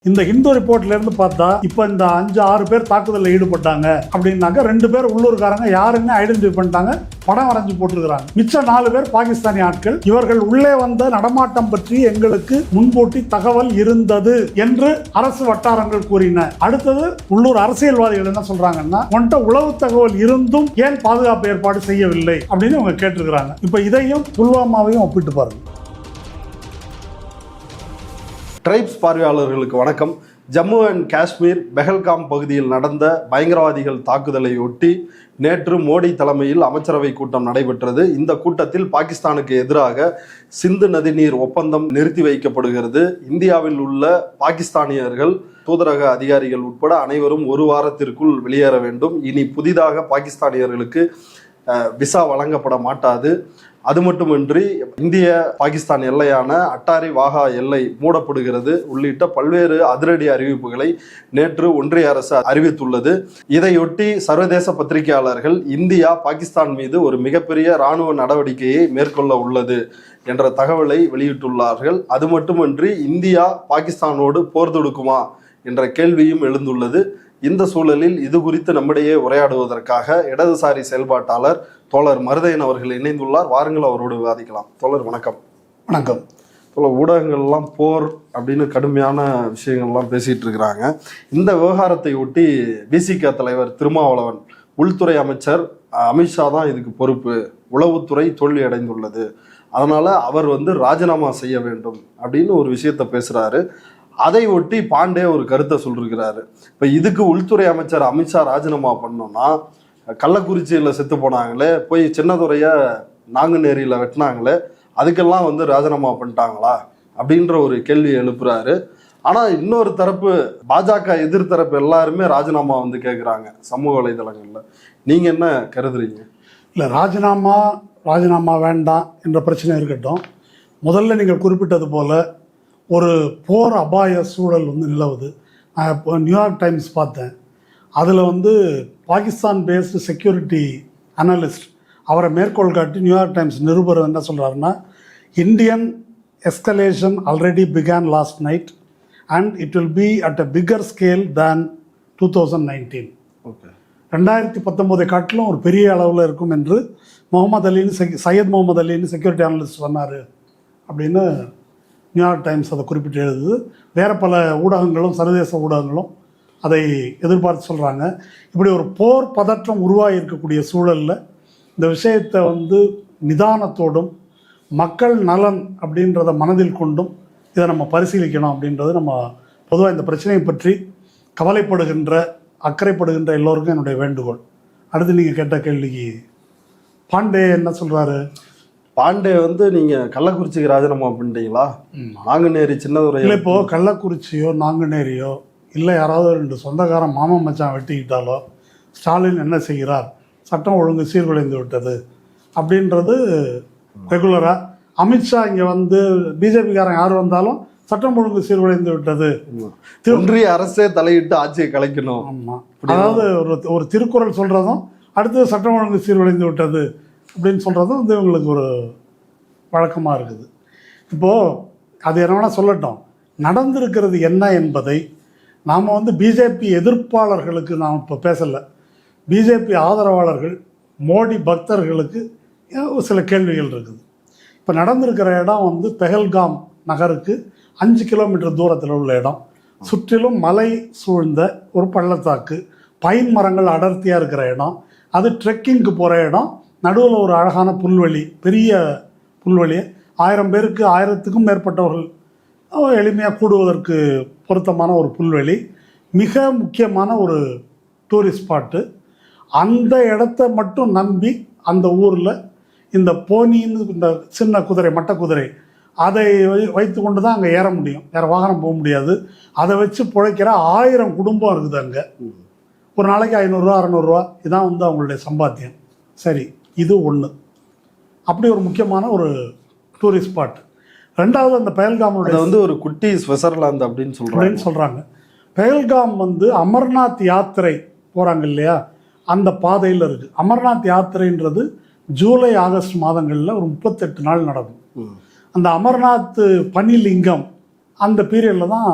இந்த ஹிந்து ரிப்போர்ட்ல இருந்து பார்த்தா இப்போ இந்த 5-6 பேர் தாக்குதலில் ஈடுபட்டாங்க அப்படின்னாக்க 2 பேர் உள்ளூர்காரங்க யாருன்னு ஐடென்டிஃபை பண்ணிட்டாங்க, படம் வரைஞ்சு போட்டிருக்கிறாங்க. மிச்சம் 4 பேர் பாகிஸ்தானி ஆட்கள். இவர்கள் உள்ளே வந்த நடமாட்டம் பற்றி எங்களுக்கு முன்கூட்டி தகவல் இருந்தது என்று அரசு வட்டாரங்கள் கூறின. அடுத்தது உள்ளூர் அரசியல்வாதிகள் என்ன சொல்றாங்கன்னா, உன்கிட்ட உளவு தகவல் இருந்தும் ஏன் பாதுகாப்பு ஏற்பாடு செய்யவில்லை அப்படின்னு அவங்க கேட்டிருக்கிறாங்க. இப்போ இதையும் புல்வாமாவையும் ஒப்பிட்டு பாருங்க. ட்ரைப்ஸ் பார்வையாளர்களுக்கு வணக்கம். ஜம்மு அண்ட் காஷ்மீர் பெஹல்காம் பகுதியில் நடந்த பயங்கரவாதிகள் தாக்குதலை ஒட்டி நேற்று மோடி தலைமையில் அமைச்சரவை கூட்டம் நடைபெற்றது. இந்த கூட்டத்தில் பாகிஸ்தானுக்கு எதிராக சிந்து நதிநீர் ஒப்பந்தம் நிறுத்தி வைக்கப்படுகிறது. இந்தியாவில் உள்ள பாகிஸ்தானியர்கள், தூதரக அதிகாரிகள் உட்பட அனைவரும் 1 வாரத்திற்குள் வெளியேற வேண்டும். இனி புதிதாக பாகிஸ்தானியர்களுக்கு விசா வழங்கப்பட மாட்டாது. அது மட்டுமின்றி இந்திய பாகிஸ்தான் எல்லையான அட்டாரி வாகா எல்லை மூடப்படுகிறது உள்ளிட்ட பல்வேறு அதிரடி அறிவிப்புகளை நேற்று ஒன்றிய அரசு அறிவித்துள்ளது. இதையொட்டி சர்வதேச பத்திரிகையாளர்கள் இந்தியா பாகிஸ்தான் மீது ஒரு மிகப்பெரிய இராணுவ நடவடிக்கையை மேற்கொள்ள உள்ளது என்ற தகவலை வெளியிட்டுள்ளார்கள். அது மட்டுமின்றி இந்தியா பாகிஸ்தானோடு போர் தொடுக்குமா என்ற கேள்வியும் எழுந்துள்ளது. இந்த சூழலில் இது குறித்து நம்மிடையே உரையாடுவதற்காக இடதுசாரி செயல்பாட்டாளர் தோழர் மருதையன் அவர்கள் இணைந்துள்ளார். வாருங்கள், அவரோடு விவாதிக்கலாம். தோழர் வணக்கம். வணக்கம். தோழர், ஊடகங்கள்லாம் போர் அப்படின்னு கடுமையான விஷயங்கள்லாம் பேசிட்டு இருக்கிறாங்க. இந்த விவகாரத்தை ஒட்டி பிசிக தலைவர் திருமாவளவன், உள்துறை அமைச்சர் அமித்ஷா தான் இதுக்கு பொறுப்பு, உளவுத்துறை தோல்வி அடைந்துள்ளது, அதனால அவர் ராஜினாமா செய்ய வேண்டும் அப்படின்னு ஒரு விஷயத்த பேசுறாரு. அதை ஒட்டி பாண்டே ஒரு கருத்தை சொல்லிருக்கிறாரு. இப்போ இதுக்கு உள்துறை அமைச்சர் அமித்ஷா ராஜினாமா பண்ணோம்னா, கள்ளக்குறிச்சியில் செத்து போனாங்களே, போய் சின்னதுரைய நாங்குநேரியில் வெட்டினாங்களே, அதுக்கெல்லாம் ராஜினாமா பண்ணிட்டாங்களா அப்படின்ற ஒரு கேள்வி எழுப்புறாரு. ஆனால் இன்னொரு தரப்பு, பாஜக எதிர்த்தரப்பு எல்லாருமே ராஜினாமா கேட்குறாங்க சமூக வலைதளங்களில். நீங்கள் என்ன கருதுறீங்க? இல்லை, ராஜினாமா வேண்டாம் என்ற பிரச்சனை இருக்கட்டும். முதல்ல நீங்கள் குறிப்பிட்டது போல ஒரு போர் அபாய சூழல் நிலவுது. நான் இப்போ நியூயார்க் டைம்ஸ் பார்த்தேன். அதில் பாகிஸ்தான் பேஸ்டு செக்யூரிட்டி அனலிஸ்ட் அவரை மேற்கோள் காட்டி நியூயார்க் டைம்ஸ் நிருபர் என்ன சொல்கிறாருன்னா, Indian escalation already began last night and it will be at a bigger scale than 2019. 2019 காட்டிலும் ஒரு பெரிய அளவில் இருக்கும் என்று சையத் முகமது அலின்னு செக்யூரிட்டி அனலிஸ்ட் சொன்னார் அப்படின்னு நியூயார்க் டைம்ஸ் அதை குறிப்பிட்டு எழுதுது. வேறு பல ஊடகங்களும் சர்வதேச ஊடகங்களும் அதை எதிர்பார்த்து சொல்கிறாங்க. இப்படி ஒரு போர் பதற்றம் உருவாகி இருக்கக்கூடிய சூழலில் இந்த விஷயத்தை நிதானத்தோடும் மக்கள் நலன் அப்படின்றத மனதில் கொண்டும் இதை நம்ம பரிசீலிக்கணும் அப்படின்றது நம்ம பொதுவாக இந்த பிரச்சனையை பற்றி கவலைப்படுகின்ற, அக்கறைப்படுகின்ற எல்லோருக்கும் என்னுடைய வேண்டுகோள். அடுத்து நீங்கள் கேட்ட கேள்விக்கு பாண்டே என்ன சொல்கிறாரு? பாண்டே நீங்கள் கள்ளக்குறிச்சிக்கு ராஜினாமா பண்ணிட்டீங்களா? நாங்குநேரி சின்னதுரை இல்லை, இப்போது கள்ளக்குறிச்சியோ நாங்குநேரியோ இல்லை யாராவது 2 சொந்தக்காரன் மாமன் மச்சான் வெட்டிக்கிட்டாலோ ஸ்டாலின் என்ன செய்கிறார், சட்டம் ஒழுங்கு சீர்குலைந்து விட்டது அப்படின்றது ரெகுலராக. அமித்ஷா இங்கே பிஜேபிக்காரன் யார் வந்தாலும் சட்டம் ஒழுங்கு சீர்குலைந்து விட்டது, ஒன்றிய அரசே தலையிட்டு ஆட்சியை கலைக்கணும். ஆமாம், அதாவது ஒரு திருக்குறள் சொல்கிறதும் அடுத்தது சட்டம் ஒழுங்கு சீர்குலைந்து விட்டது அப்படின்னு சொல்கிறதும் இவங்களுக்கு ஒரு வழக்கமாக இருக்குது. இப்போது அது என்ன வேணால் சொல்லட்டும், நடந்திருக்கிறது என்ன என்பதை நாம் பிஜேபி எதிர்ப்பாளர்களுக்கு நாம் இப்போ பேசலை. பிஜேபி ஆதரவாளர்கள், மோடி பக்தர்களுக்கு சில கேள்விகள் இருக்குது. இப்போ நடந்திருக்கிற இடம் பெஹல்காம் நகருக்கு 5 கிலோமீட்டர் தூரத்தில் உள்ள இடம். சுற்றிலும் மலை சூழ்ந்த ஒரு பள்ளத்தாக்கு, பைன் மரங்கள் அடர்த்தியாக இருக்கிற இடம். அது ட்ரெக்கிங்க்கு போகிற இடம். நடுவில் ஒரு அழகான புல்வெளி, பெரிய புல்வெளி, 1000 பேருக்கு 1000க்கும் மேற்பட்டவர்கள் எளிமையாக கூடுவதற்கு பொருத்தமான ஒரு புல்வெளி, மிக முக்கியமான ஒரு டூரிஸ்ட் ஸ்பாட்டு. அந்த இடத்த மட்டும் நம்பி அந்த ஊரில் இந்த போனின்னு இந்த சின்ன குதிரை, மட்ட குதிரை, அதை வைத்து கொண்டு தான் அங்கே ஏற முடியும், வேறு வாகனம் போக முடியாது. அதை வச்சு பிழைக்கிற 1000 குடும்பம் இருக்குது அங்கே. ஒரு நாளைக்கு 500 ரூபா 600 ரூபா இதான் அவங்களுடைய சம்பாத்தியம். சரி, இது ஒன்று. அப்படி ஒரு முக்கியமான ஒரு டூரிஸ்ட் ஸ்பாட். ரெண்டாவது, அந்த பெஹல்காமோட ஒரு குட்டி ஸ்விட்சர்லாந்து அப்படின்னு சொல்கிறாங்க. பெஹல்காம் அமர்நாத் யாத்திரை போகிறாங்க இல்லையா, அந்த பாதையில் இருக்குது. அமர்நாத் யாத்திரைன்றது ஜூலை ஆகஸ்ட் மாதங்களில் ஒரு 38 நாள் நடக்கும். அந்த அமர்நாத் பனிலிங்கம் அந்த பீரியடில் தான்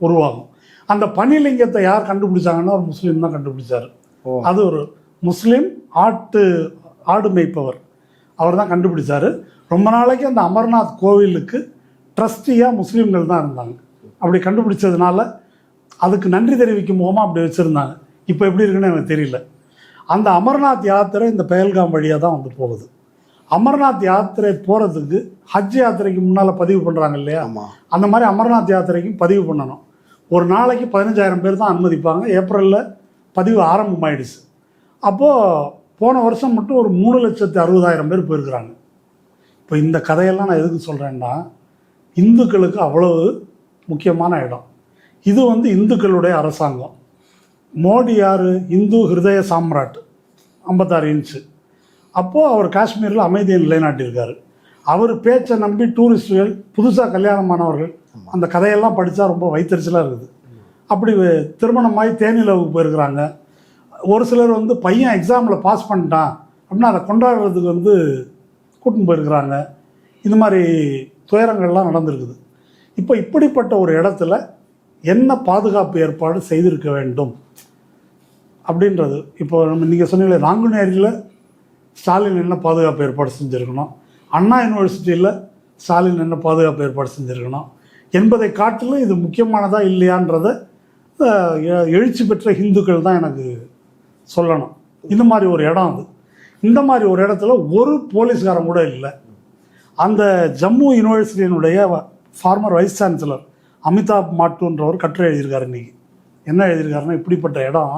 உருவாகும். அந்த பனிலிங்கத்தை யார் கண்டுபிடிச்சாங்கன்னா ஒரு முஸ்லீம் தான் கண்டுபிடிச்சாரு. அது ஒரு முஸ்லீம் ஆடு மேய்ப்பவர், அவர் தான் கண்டுபிடிச்சாரு. ரொம்ப நாளைக்கு அந்த அமர்நாத் கோவிலுக்கு ட்ரஸ்டியாக முஸ்லீம்கள் தான் இருந்தாங்க. அப்படி கண்டுபிடிச்சதுனால அதுக்கு நன்றி தெரிவிக்கும் முகமாக அப்படி வச்சுருந்தாங்க. இப்போ எப்படி இருக்குன்னு எனக்கு தெரியல. அந்த அமர்நாத் யாத்திரை இந்த பெஹல்காம் வழியாக தான் வந்து போகுது. அமர்நாத் யாத்திரை போகிறதுக்கு ஹஜ் யாத்திரைக்கு முன்னால் பதிவு பண்ணுறாங்க இல்லையா, அந்த மாதிரி அமர்நாத் யாத்திரைக்கும் பதிவு பண்ணணும். ஒரு நாளைக்கு 15,000 பேர் தான் அனுமதிப்பாங்க. ஏப்ரலில் பதிவு ஆரம்பமாயிடுச்சு. அப்போது போன வருஷம் மட்டும் ஒரு 3,60,000 பேர் போயிருக்கிறாங்க. இப்போ இந்த கதையெல்லாம் நான் எதுக்கு சொல்கிறேன்னா, இந்துக்களுக்கு அவ்வளவு முக்கியமான இடம் இது. வந்து இந்துக்களுடைய அரசாங்கம். மோடி யார்? இந்து ஹிருதய சாம்ராட், 56 இன்ச்சு. அப்போது அவர் காஷ்மீரில் அமைதியை நிலைநாட்டியிருக்காரு. அவர் பேச்சை நம்பி டூரிஸ்டுகள், புதுசாக கல்யாணமானவர்கள் அந்த கதையெல்லாம் படித்தா ரொம்ப வைத்தறிச்சலாக இருக்குது. அப்படி திருமணமாகி தேனிலவுக்கு போயிருக்கிறாங்க. ஒரு சிலர் வந்து பையன் எக்ஸாமில் பாஸ் பண்ணிட்டான் அப்படின்னா அதை கொண்டாடுறதுக்கு வந்து கூட்டின்னு போயிருக்கிறாங்க. இந்த மாதிரி துயரங்கள்லாம் நடந்திருக்குது. இப்போ இப்படிப்பட்ட ஒரு இடத்துல என்ன பாதுகாப்பு ஏற்பாடு செய்திருக்க வேண்டும் அப்படின்றது. இப்போ நீங்கள் சொன்னீங்களே, நாங்குநேரியில் ஸ்டாலின் என்ன பாதுகாப்பு ஏற்பாடு செஞ்சுருக்கணும், அண்ணா யூனிவர்சிட்டியில் ஸ்டாலின் என்ன பாதுகாப்பு ஏற்பாடு செஞ்சுருக்கணும் என்பதை காட்டிலும் இது முக்கியமானதா இல்லையான்றதை எழுச்சி பெற்ற இந்துக்கள் தான் எனக்கு சொல்லணும். இந்த மாதிரி ஒரு இடம் அது. இந்த மாதிரி ஒரு இடத்துல ஒரு போலீஸ்காரன் கூட இல்லை. அந்த ஜம்மு யூனிவர்சிட்டியினுடைய ஃபார்மர் வைஸ் சான்சலர் அமிதாப் மாட்டுன்றவர் கட்டுரை எழுதியிருக்காரு. இன்றைக்கி என்ன எழுதியிருக்காருன்னா, இப்படிப்பட்ட இடம்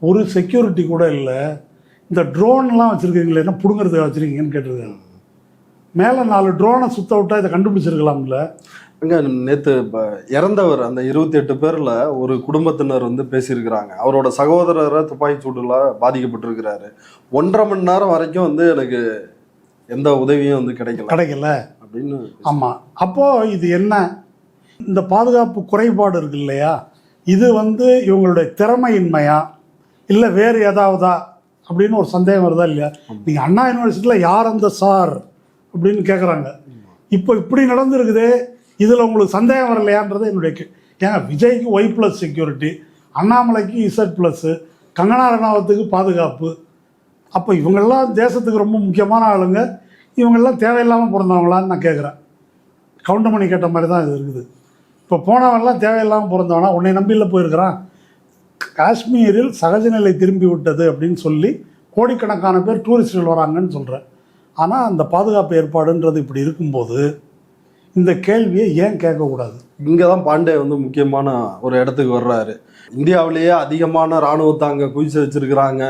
ஒரு செக்யூரிட்டி கூட இல்லை, இந்த ட்ரோன்லாம் வச்சுருக்கீங்களே என்ன பிடுங்கிறதுக்கு வச்சுருக்கீங்கன்னு கேட்டிருக்காங்க. மேலே 4 ட்ரோனை சுத்த விட்டால் இதை கண்டுபிடிச்சிருக்கலாம்ல. அங்கே நேற்று இப்போ இறந்தவர் அந்த 28 பேரில் ஒரு குடும்பத்தினர் வந்து பேசியிருக்கிறாங்க. அவரோட சகோதரரை துப்பாக்கி சூடுல பாதிக்கப்பட்டிருக்கிறாரு. 1.5 மணி நேரம் வரைக்கும் வந்து எனக்கு எந்த உதவியும் வந்து கிடைக்கல அப்படின்னு. ஆமாம். அப்போது இது என்ன, இந்த பாதுகாப்பு குறைபாடு இருக்கு இல்லையா, இது வந்து இவங்களுடைய திறமையின்மையா இல்லை வேறு ஏதாவதா அப்படின்னு ஒரு சந்தேகம் வருதா இல்லையா? நீங்கள் அண்ணா யூனிவர்சிட்டியில் யார் அந்த சார் அப்படின்னு கேட்குறாங்க. இப்போ இப்படி நடந்துருக்குது, இதில் உங்களுக்கு சந்தேகம் வரலையான்றது என்னுடைய ஏங்க, விஜய்க்கு Y+ செக்யூரிட்டி, அண்ணாமலைக்கு Z+, கங்கனா ரணாவத்துக்கு பாதுகாப்பு. அப்போ இவங்கெல்லாம் தேசத்துக்கு ரொம்ப முக்கியமான ஆளுங்க, இவங்கெல்லாம் தேவையில்லாமல் பிறந்தவங்களான்னு நான் கேட்குறேன். கவுண்டமணி கேட்ட மாதிரி தான் இது இருக்குது. இப்போ போனவன்லாம் தேவையில்லாமல் பிறந்தவனா, உன்னை நம்பியில் போயிருக்கிறான். காஷ்மீரில் சகஜ நிலை திரும்பி விட்டது அப்படின்னு சொல்லி கோடிக்கணக்கான பேர் டூரிஸ்டுகள் வராங்கன்னு சொல்கிறேன். ஆனால் அந்த பாதுகாப்பு ஏற்பாடுன்றது இப்படி இருக்கும்போது இந்த கேள்வியை ஏன் கேட்கக்கூடாது? இங்கே தான் பாண்டே வந்து முக்கியமான ஒரு இடத்துக்கு வர்றாரு. இந்தியாவிலேயே அதிகமான இராணுவத்தை அங்கே குவிச்சு வச்சுருக்கிறாங்க,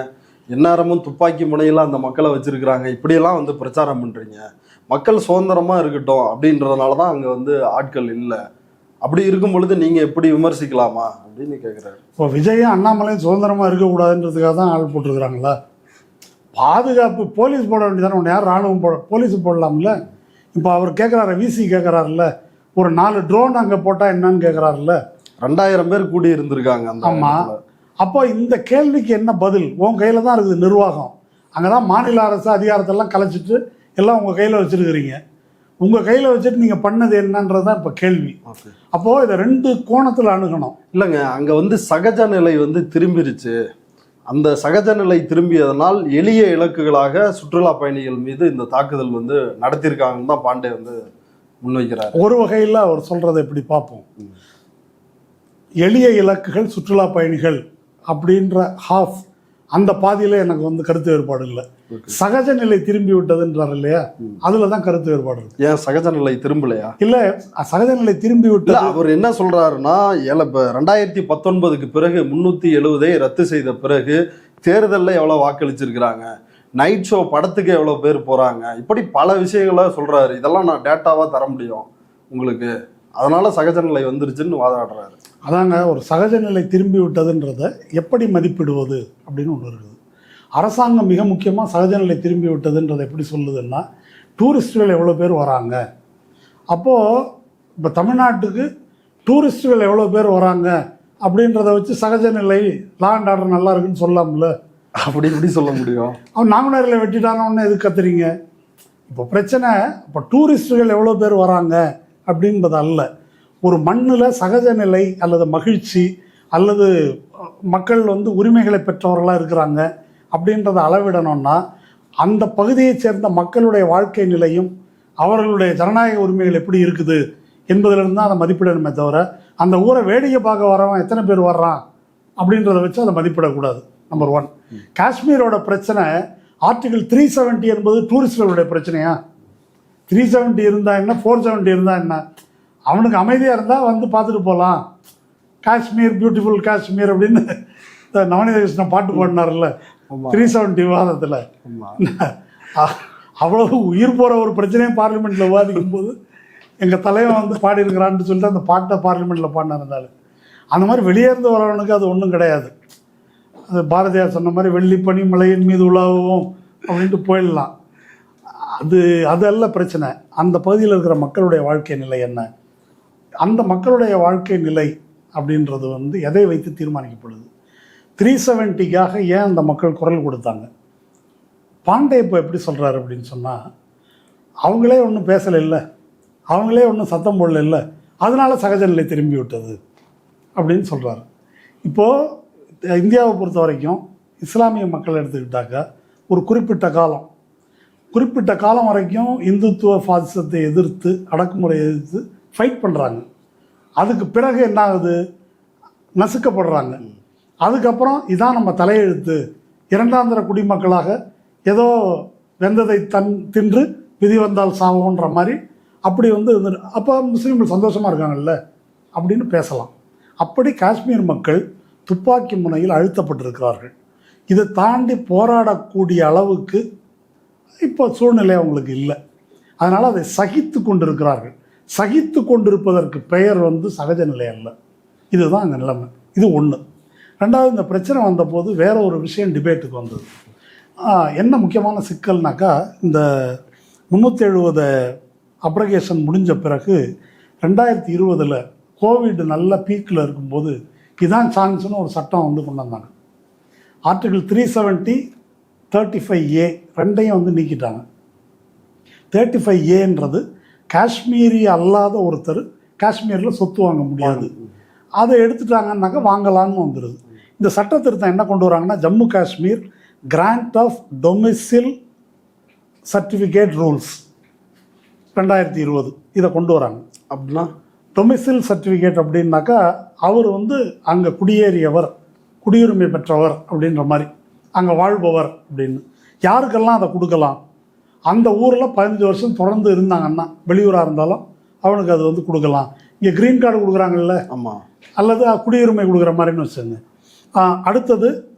எந்நேரமும் துப்பாக்கி முனையில் அந்த மக்களை வச்சுருக்கிறாங்க. இப்படியெல்லாம் வந்து பிரச்சாரம் பண்ணுறீங்க, மக்கள் சுதந்திரமாக இருக்கட்டும் அப்படின்றதுனால தான் அங்கே வந்து ஆட்கள் இல்லை. அப்படி இருக்கும் பொழுது நீங்கள் எப்படி விமர்சிக்கலாமா அப்படின்னு கேட்குறாரு. இப்போ விஜயும் அண்ணாமலையும் சுதந்திரமாக இருக்கக்கூடாதுன்றதுக்காக தான் ஆள் போட்டிருக்கிறாங்களா? பாதுகாப்பு போலீஸ் போட வேண்டியதானே, ஒன்று யார் ராணுவம் போலீஸ் போடலாம்ல. இப்போ அவர் கேட்குறாரு, விசி கேட்குறாருல்ல, ஒரு 4 ட்ரோன் அங்கே போட்டால் என்னன்னு கேட்குறாருல்ல. 2000 பேர் கூடி இருந்திருக்காங்க. ஆமாம். அப்போ இந்த கேள்விக்கு என்ன பதில்? உன் கையில் தான் இருக்குது நிர்வாகம். அங்கே தான் மாநில அரசு அதிகாரத்தெல்லாம் கலைச்சிட்டு எல்லாம் உங்கள் கையில் வச்சுருக்கிறீங்க. உங்கள் கையில் வச்சுட்டு நீங்கள் பண்ணது என்னன்றது தான் இப்போ கேள்வி. அப்போது இதை 2 கோணத்தில் அணுகணும். இல்லைங்க, அங்கே வந்து சகஜ நிலை வந்து திரும்பிருச்சு. அந்த சகஜ நிலை திரும்பியதனால் எளிய இலக்குகளாக சுற்றுலா பயணிகள் மீது இந்த தாக்குதல் வந்து நடத்தியிருக்காங்கன்னு தான் பாண்டே வந்து முன்வைக்கிறார். ஒரு வகையில் அவர் சொல்கிறத எப்படி பார்ப்போம். எளிய இலக்குகள் சுற்றுலா பயணிகள் அப்படின்ற ஹாஃப், அந்த பாதியில் எனக்கு வந்து கருத்து வேறுபாடு இல்லை. சகஜ நிலை திரும்பி விட்டதுன்றார் இல்லையா, அதில் தான் கருத்து வேறுபாடு இருக்கு. ஏன் சகஜ நிலை திரும்பலையா? இல்லை, சகஜ நிலை திரும்பி விட்டது. அவர் என்ன சொல்றாருன்னா, இப்போ 2019க்கு பிறகு 370 ரத்து செய்த பிறகு தேர்தலில் எவ்வளோ வாக்களிச்சிருக்கிறாங்க, நைட் ஷோ படத்துக்கு எவ்வளோ பேர் போகிறாங்க, இப்படி பல விஷயங்களை சொல்கிறாரு. இதெல்லாம் நான் டேட்டாவாக தர முடியும் உங்களுக்கு, அதனால சகஜ நிலை வந்துருச்சுன்னு வாதாடுறாரு. அதாங்க, ஒரு சகஜ நிலை திரும்பி விட்டதுன்றதை எப்படி மதிப்பிடுவது அப்படின்னு ஒன்று இருக்குது. அரசாங்கம் மிக முக்கியமாக சகஜ நிலை திரும்பி விட்டதுன்றதை எப்படி சொல்லுதுன்னா, டூரிஸ்டுகள் எவ்வளோ பேர் வராங்க. அப்போது இப்போ தமிழ்நாட்டுக்கு டூரிஸ்டுகள் எவ்வளோ பேர் வராங்க அப்படின்றத வச்சு சகஜ நிலை, லா அண்ட் ஆர்டர் நல்லா இருக்குன்னு சொல்லலாம்ல. அப்படி இப்படி சொல்ல முடியும். அவன் நாங்குநேரில் வெட்டிட்டானோன்னு எது கத்துறீங்க? இப்போ பிரச்சனை இப்போ டூரிஸ்டுகள் எவ்வளோ பேர் வராங்க அப்படின்றது அல்ல. ஒரு மண்ணில் சகஜ நிலை அல்லது மகிழ்ச்சி அல்லது மக்கள் வந்து உரிமைகளை பெற்றவர்களாக இருக்கிறாங்க அப்படின்றத அளவிடணும்னா அந்த பகுதியைச் சேர்ந்த மக்களுடைய வாழ்க்கை நிலையும் அவர்களுடைய ஜனநாயக உரிமைகள் எப்படி இருக்குது என்பதிலிருந்து தான் அதை மதிப்பிடணுமே தவிர அந்த ஊரை வேடிக்கை பார்க்க வரவன் எத்தனை பேர் வர்றான் அப்படின்றத வச்சு அதை மதிப்பிடக்கூடாது. நம்பர் 1. காஷ்மீரோட பிரச்சனை ஆர்டிகிள் 370 என்பது டூரிஸ்டர்களுடைய பிரச்சனையா? 370 இருந்தால் என்ன, 470 இருந்தால் என்ன? அவனுக்கு அமைதியாக இருந்தால் வந்து பார்த்துட்டு போகலாம். காஷ்மீர் பியூட்டிஃபுல் காஷ்மீர் அப்படின்னு நவநீத கிருஷ்ணன் பாட்டு பாடினார்ல 370 விவாதத்தில். அவ்வளவு உயிர் போகிற ஒரு பிரச்சனையை பார்லிமெண்ட்டில் விவாதிக்கும் போது எங்கள் தலைவன் வந்து பாடியிருக்கிறான்னு சொல்லிட்டு அந்த பாட்டை பார்லிமெண்ட்டில் பாடினார். அந்த மாதிரி வெளியே இருந்து வரவனுக்கு அது ஒன்றும் கிடையாது. அது பாரதியார் சொன்ன மாதிரி வெள்ளி பனி மலையின் மீது உலாவும் அப்படின்ட்டு போயிடலாம். அதல்ல பிரச்சனை. அந்த பகுதியில் இருக்கிற மக்களுடைய வாழ்க்கை நிலை என்ன, அந்த மக்களுடைய வாழ்க்கை நிலை அப்படின்றது வந்து எதை வைத்து தீர்மானிக்கப்படுது? 370க்காக ஏன் அந்த மக்கள் குரல் கொடுத்தாங்க? பாண்டே இப்போ எப்படி சொல்கிறாரு அப்படின்னு சொன்னால், அவங்களே ஒன்றும் பேசலை இல்லை, அவங்களே ஒன்றும் சத்தம் போடல இல்லை, அதனால சகஜ நிலை திரும்பி விட்டது அப்படின்னு சொல்கிறாரு. இப்போது இந்தியாவை பொறுத்த வரைக்கும் இஸ்லாமிய மக்கள் எடுத்துக்கிட்டாக்கா ஒரு குறிப்பிட்ட காலம் வரைக்கும் இந்துத்துவ பாசிசத்தை எதிர்த்து, அடக்குமுறையை எதிர்த்து ஃபைட் பண்ணுறாங்க. அதுக்கு பிறகு என்ன ஆகுது? நசுக்கப்படுறாங்க. அதுக்கப்புறம் இதான் நம்ம தலையெழுத்து, இரண்டாந்திர குடிமக்களாக ஏதோ வெந்ததை தின்று விதி வந்தால் சாவோன்ற மாதிரி அப்படி வந்து அப்போ முஸ்லீம்கள் சந்தோஷமாக இருக்காங்கல்ல அப்படின்னு பேசலாம். அப்படி காஷ்மீர் மக்கள் துப்பாக்கி முனையில் அழுத்தப்பட்டிருக்கிறார்கள். இதை தாண்டி போராடக்கூடிய அளவுக்கு இப்போ சூழ்நிலை அவங்களுக்கு இல்லை. அதனால் அதை சகித்து கொண்டிருக்கிறார்கள். சகித்து கொண்டிருப்பதற்கு பெயர் வந்து சகஜ நிலை அல்ல. இதுதான் அங்கே நிலைமை. இது ஒன்று. ரெண்டாவது, இந்த பிரச்சனை வந்தபோது வேற ஒரு விஷயம் டிபேட்டுக்கு வந்தது. என்ன முக்கியமான சிக்கல்னாக்கா, இந்த 370 அப்ரகேஷன் முடிஞ்ச பிறகு 2020 கோவிட் நல்ல பீக்கில் இருக்கும்போது இதான் சான்ஸ்னு ஒரு சட்டம் வந்து கொண்டு வந்தாங்க. ஆர்டிகிள் 370, 35A ரெண்டையும் வந்து நீக்கிட்டாங்க. 35Aன்றது காஷ்மீரி அல்லாத ஒருத்தர் காஷ்மீரில் சொத்து வாங்க முடியாது, அதை எடுத்துட்டாங்கன்னாக்கா வாங்கலான்னு வந்துடுது. இந்த சட்ட திருத்தம் என்ன கொண்டு வராங்கன்னா, Jammu Kashmir grant of domicile certificate rules 2020 இதை கொண்டு வராங்க. அப்படின்னா டொமிசில் சர்டிஃபிகேட் அப்படின்னாக்கா அவர் வந்து அங்கே குடியேறியவர், குடியுரிமை பெற்றவர் அப்படின்ற மாதிரி, அங்கே வாழ்பவர் அப்படின்னு. யாருக்கெல்லாம் அதை கொடுக்கலாம்? அந்த ஊரில் 15 வருஷம் தொடர்ந்து இருந்தாங்கன்னா, வெளியூராக இருந்தாலும் அவனுக்கு அது வந்து கொடுக்கலாம். இங்கே க்ரீன் கார்டு கொடுக்குறாங்கல்ல, ஆமாம், அல்லது குடியுரிமை கொடுக்குற மாதிரின்னு வச்சுங்க. அடுத்தது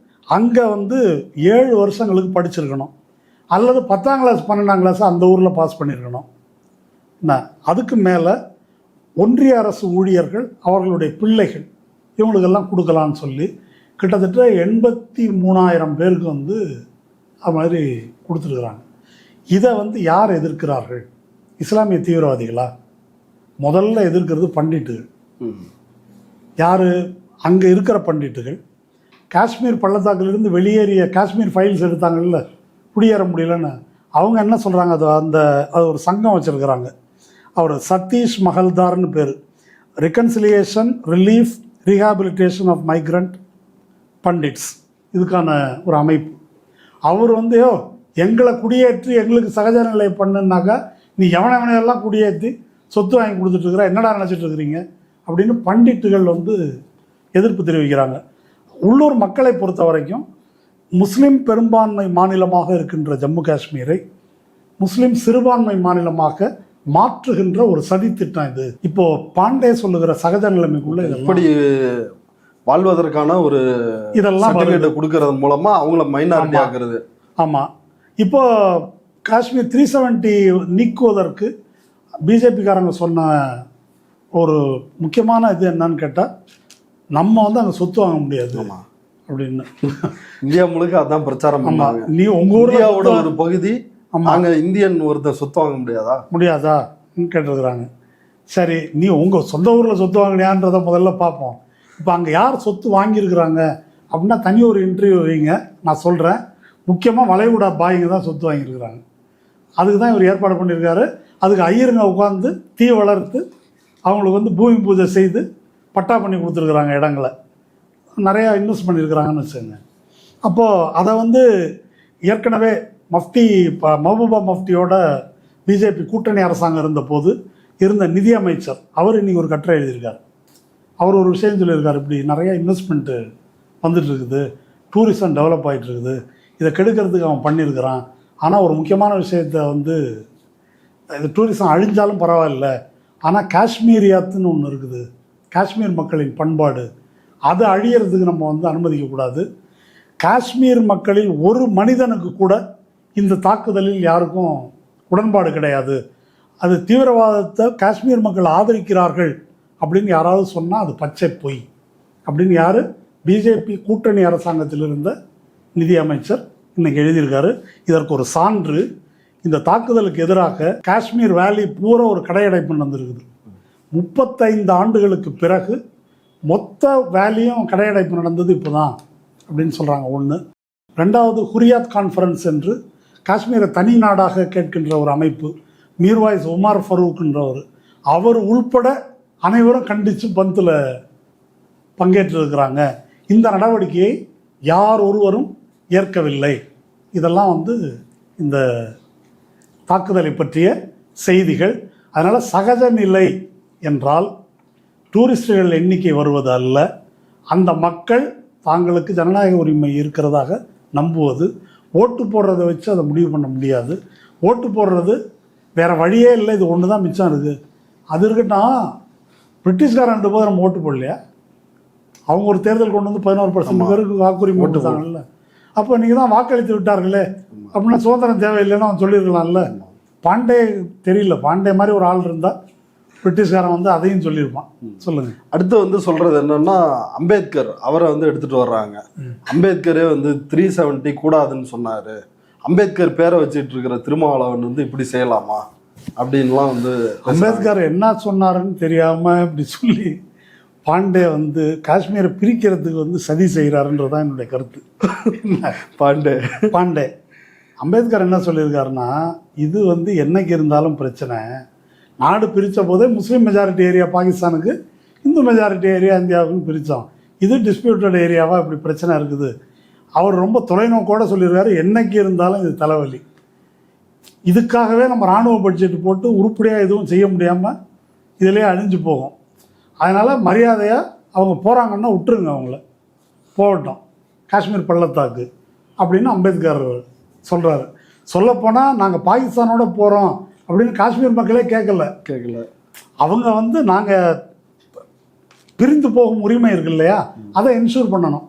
அங்கே வந்து 7 வருஷங்களுக்கு படிச்சிருக்கணும், அல்லது 10ஆம் கிளாஸ் 12ஆம் கிளாஸ் அந்த ஊரில் பாஸ் பண்ணியிருக்கணும். என்ன, அதுக்கு மேலே ஒன்றிய அரசு ஊழியர்கள், அவர்களுடைய பிள்ளைகள், இவங்களுக்கெல்லாம் கொடுக்கலான்னு சொல்லி கிட்டத்தட்ட 83,000 பேருக்கு வந்து அது மாதிரி கொடுத்துருக்குறாங்க. இதை வந்து யார் எதிர்க்கிறார்கள்? இஸ்லாமிய தீவிரவாதிகளா? முதல்ல எதிர்க்கிறது பண்டிட்டுகள். யார்? அங்கே இருக்கிற பண்டிட்டுகள். காஷ்மீர் பள்ளத்தாக்கிலிருந்து வெளியேறிய, காஷ்மீர் ஃபைல்ஸ் எடுத்தாங்கல்ல, குடியேற முடியலன்னு அவங்க என்ன சொல்கிறாங்க, அது ஒரு சங்கம் வச்சுருக்கிறாங்க. அவர் சதீஷ் மஹல்தார்னு பேர். Reconciliation, relief, rehabilitation of migrant Pandits, இதுக்கான ஒரு அமைப்பு. அவர் வந்து எங்களை குடியேற்றி எங்களுக்கு சகஜ நிலை பண்ணுனாக்கா, நீ எவனையெல்லாம் குடியேற்றி சொத்து வாங்கி கொடுத்துட்ருக்குற, என்னடா நினச்சிட்டு இருக்கிறீங்க அப்படின்னு பண்டிட்டுகள் வந்து எதிர்ப்பு தெரிவிக்கிறாங்க. உள்ளூர் மக்களை பொறுத்த வரைக்கும் முஸ்லீம் பெரும்பான்மை மாநிலமாக இருக்கின்ற ஜம்மு காஷ்மீரை முஸ்லீம் சிறுபான்மை மாநிலமாக மாற்றுகின்ற ஒரு சதித்திட்டம் இது. இப்போ பாண்டே சொல்லுகிற சகஜ நிலைமைக்குள்ள இப்படி வாழ்வதற்கான ஒரு இதெல்லாம் கொடுக்கறது மூலமா அவங்கள மைனாரிட்டி ஆக்குறது. ஆமாம். இப்போ காஷ்மீர் 370 நீக்குவதற்கு பிஜேபிக்காரங்க சொன்ன ஒரு முக்கியமான இது என்னன்னு கேட்டால், நம்ம வந்து அங்கே சொத்து வாங்க முடியாது அப்படின்னு. இந்தியா முழுக்க அதான் பிரச்சாரம் பண்ணாங்க. நீ உங்க ஊரியாவோட ஒரு பகுதி அங்க இந்தியன் ஒருத்தர் சொத்து வாங்க முடியாதா கேட்டிருக்கிறாங்க. சரி, நீ உங்க சொந்த ஊர்ல சொத்து வாங்கினியான்றதை முதல்ல பார்ப்போம். இப்போ அங்கே யார் சொத்து வாங்கியிருக்கிறாங்க அப்படின்னா தனி ஒரு இன்டர்வியூ வைங்க, நான் சொல்கிறேன். முக்கியமாக வளைகுடா பாய்ங்க தான் சொத்து வாங்கியிருக்கிறாங்க. அதுக்கு தான் இவர் ஏற்பாடு பண்ணியிருக்காரு. அதுக்கு ஐயருங்க உட்காந்து தீ வளர்த்து அவங்களுக்கு வந்து பூமி பூஜை செய்து பட்டா பண்ணி கொடுத்துருக்குறாங்க இடங்களை, நிறையா இன்வெஸ்ட் பண்ணியிருக்கிறாங்கன்னு வச்சுக்கோங்க. அப்போது அதை வந்து ஏற்கனவே மஃப்டி மஹபூபா மஃப்டியோட பிஜேபி கூட்டணி அரசாங்கம் இருந்தபோது இருந்த நிதி அமைச்சர் அவர் இன்றைக்கி ஒரு கட்டுரை எழுதியிருக்கார். அவர் ஒரு விஷயம் சொல்லியிருக்கார், இப்படி நிறையா இன்வெஸ்ட்மெண்ட்டு வந்துட்டு இருக்குது, டூரிசம் டெவலப் ஆகிட்டு இருக்குது, இதை கெடுக்கிறதுக்கு அவன் பண்ணியிருக்கிறான். ஆனால் ஒரு முக்கியமான விஷயத்தை வந்து இது டூரிசம் அழிஞ்சாலும் பரவாயில்ல, ஆனால் காஷ்மீரியாத்துன்னு ஒன்று இருக்குது, காஷ்மீர் மக்களின் பண்பாடு, அதை அழியறதுக்கு நம்ம வந்து அனுமதிக்கக்கூடாது. காஷ்மீர் மக்களில் ஒரு மனிதனுக்கு கூட இந்த தாக்குதலில் யாருக்கும் உடன்பாடு கிடையாது, அது தீவிரவாதத்தை காஷ்மீர் மக்கள் ஆதரிக்கிறார்கள் அப்படின்னு யாராவது சொன்னால் அது பச்சை பொய் அப்படின்னு யார் பிஜேபி கூட்டணி அரசாங்கத்தில் இருந்த நிதி அமைச்சர் இன்னைக்கு எழுதியிருக்காரு. இதற்கு ஒரு சான்று, இந்த தாக்குதலுக்கு எதிராக காஷ்மீர் வேலி பூரா ஒரு கடையடைப்பு நடந்திருக்குது. 35 ஆண்டுகளுக்கு பிறகு மொத்த வேலியும் கடையடைப்பு நடந்தது இப்போ தான் அப்படின்னு சொல்கிறாங்க. ஒன்று. ரெண்டாவது, ஹுரியாத் கான்ஃபரன்ஸ் என்று காஷ்மீரை தனி நாடாக கேட்கின்ற ஒரு அமைப்பு, மீர்வாய்ஸ் உமர் ஃபரூக்ன்றவர், அவர் உள்பட அனைவரும் கண்டித்து பந்தில் பங்கேற்றிருக்கிறாங்க. இந்த நடவடிக்கையை யார் ஒருவரும் ஏற்கவில்லை. இதெல்லாம் வந்து இந்த தாக்குதலை பற்றிய செய்திகள். அதனால் சகஜ நிலை என்றால் டூரிஸ்டுகள் எண்ணிக்கை வருவது அல்ல, அந்த மக்கள் தாங்களுக்கு ஜனநாயக உரிமை இருக்கிறதாக நம்புவது. ஓட்டு போடுறதை வச்சு அதை முடிவு பண்ண முடியாது. ஓட்டு போடுறது வேறு வழியே இல்லை, இது ஒன்று தான் மிச்சம் இருக்குது. அது இருக்கட்டும், பிரிட்டிஷ்காரன் 2 போது நம்ம ஓட்டு போடலையா? அவங்க ஒரு தேர்தல் கொண்டு வந்து 11% பேருக்கு வாக்குரிமை போட்டுத்தாங்கல்ல. அப்போ நீங்கள் தான் வாக்களித்து விட்டார்களே அப்படின்னா சுதந்திரம் தேவையில்லைன்னு அவன் சொல்லியிருக்கலாம்ல. பாண்டே தெரியல, பாண்டே மாதிரி ஒரு ஆள் இருந்தால் பிரிட்டிஷ்காரன் வந்து அதையும் சொல்லியிருப்பான். சொல்லுங்கள். அடுத்து வந்து சொல்கிறது என்னன்னா, அம்பேத்கர் அவரை வந்து எடுத்துகிட்டு வர்றாங்க. அம்பேத்கரே வந்து 370 கூடாதுன்னு சொன்னார். அம்பேத்கர் பேரை வச்சுட்டு இருக்கிற திருமாவளவன் வந்து இப்படி செய்யலாமா அப்படின்லாம் வந்து அம்பேத்கர் என்ன சொன்னாருன்னு தெரியாமல் இப்படி சொல்லி பாண்டே வந்து காஷ்மீரை பிரிக்கிறதுக்கு வந்து சதி செய்கிறாருன்றதான் என்னுடைய கருத்து. பாண்டே அம்பேத்கர் என்ன சொல்லியிருக்காருன்னா, இது வந்து என்னைக்கு இருந்தாலும் பிரச்சனை, நாடு பிரித்த போதே முஸ்லீம் மெஜாரிட்டி ஏரியா பாகிஸ்தானுக்கு, இந்து மெஜாரிட்டி ஏரியா இந்தியாவுக்குன்னு பிரித்தோம், இது டிஸ்பியூட்டட் ஏரியாவாக இப்படி பிரச்சனை இருக்குது. அவர் ரொம்ப தொலைநோக்கோடு சொல்லியிருக்காரு, என்னைக்கு இருந்தாலும் இது தலைவலி, இதுக்காகவே நம்ம இராணுவ பட்ஜெட் போட்டு உருப்படியாக எதுவும் செய்ய முடியாமல் இதிலே அழிஞ்சு போகும். அதனால் மரியாதையாக அவங்க போகிறாங்கன்னா விட்டுருங்க, அவங்கள போகட்டும் காஷ்மீர் பள்ளத்தாக்கு அப்படின்னு அம்பேத்கர் சொல்கிறாரு. சொல்லப்போனால் நாங்கள் பாகிஸ்தானோட போகிறோம் அப்படின்னு காஷ்மீர் மக்களே கேட்கல. அவங்க வந்து நாங்கள் பிரிந்து போகும் உரிமை இருக்கு இல்லையா, அதை என்ஷூர் பண்ணணும்,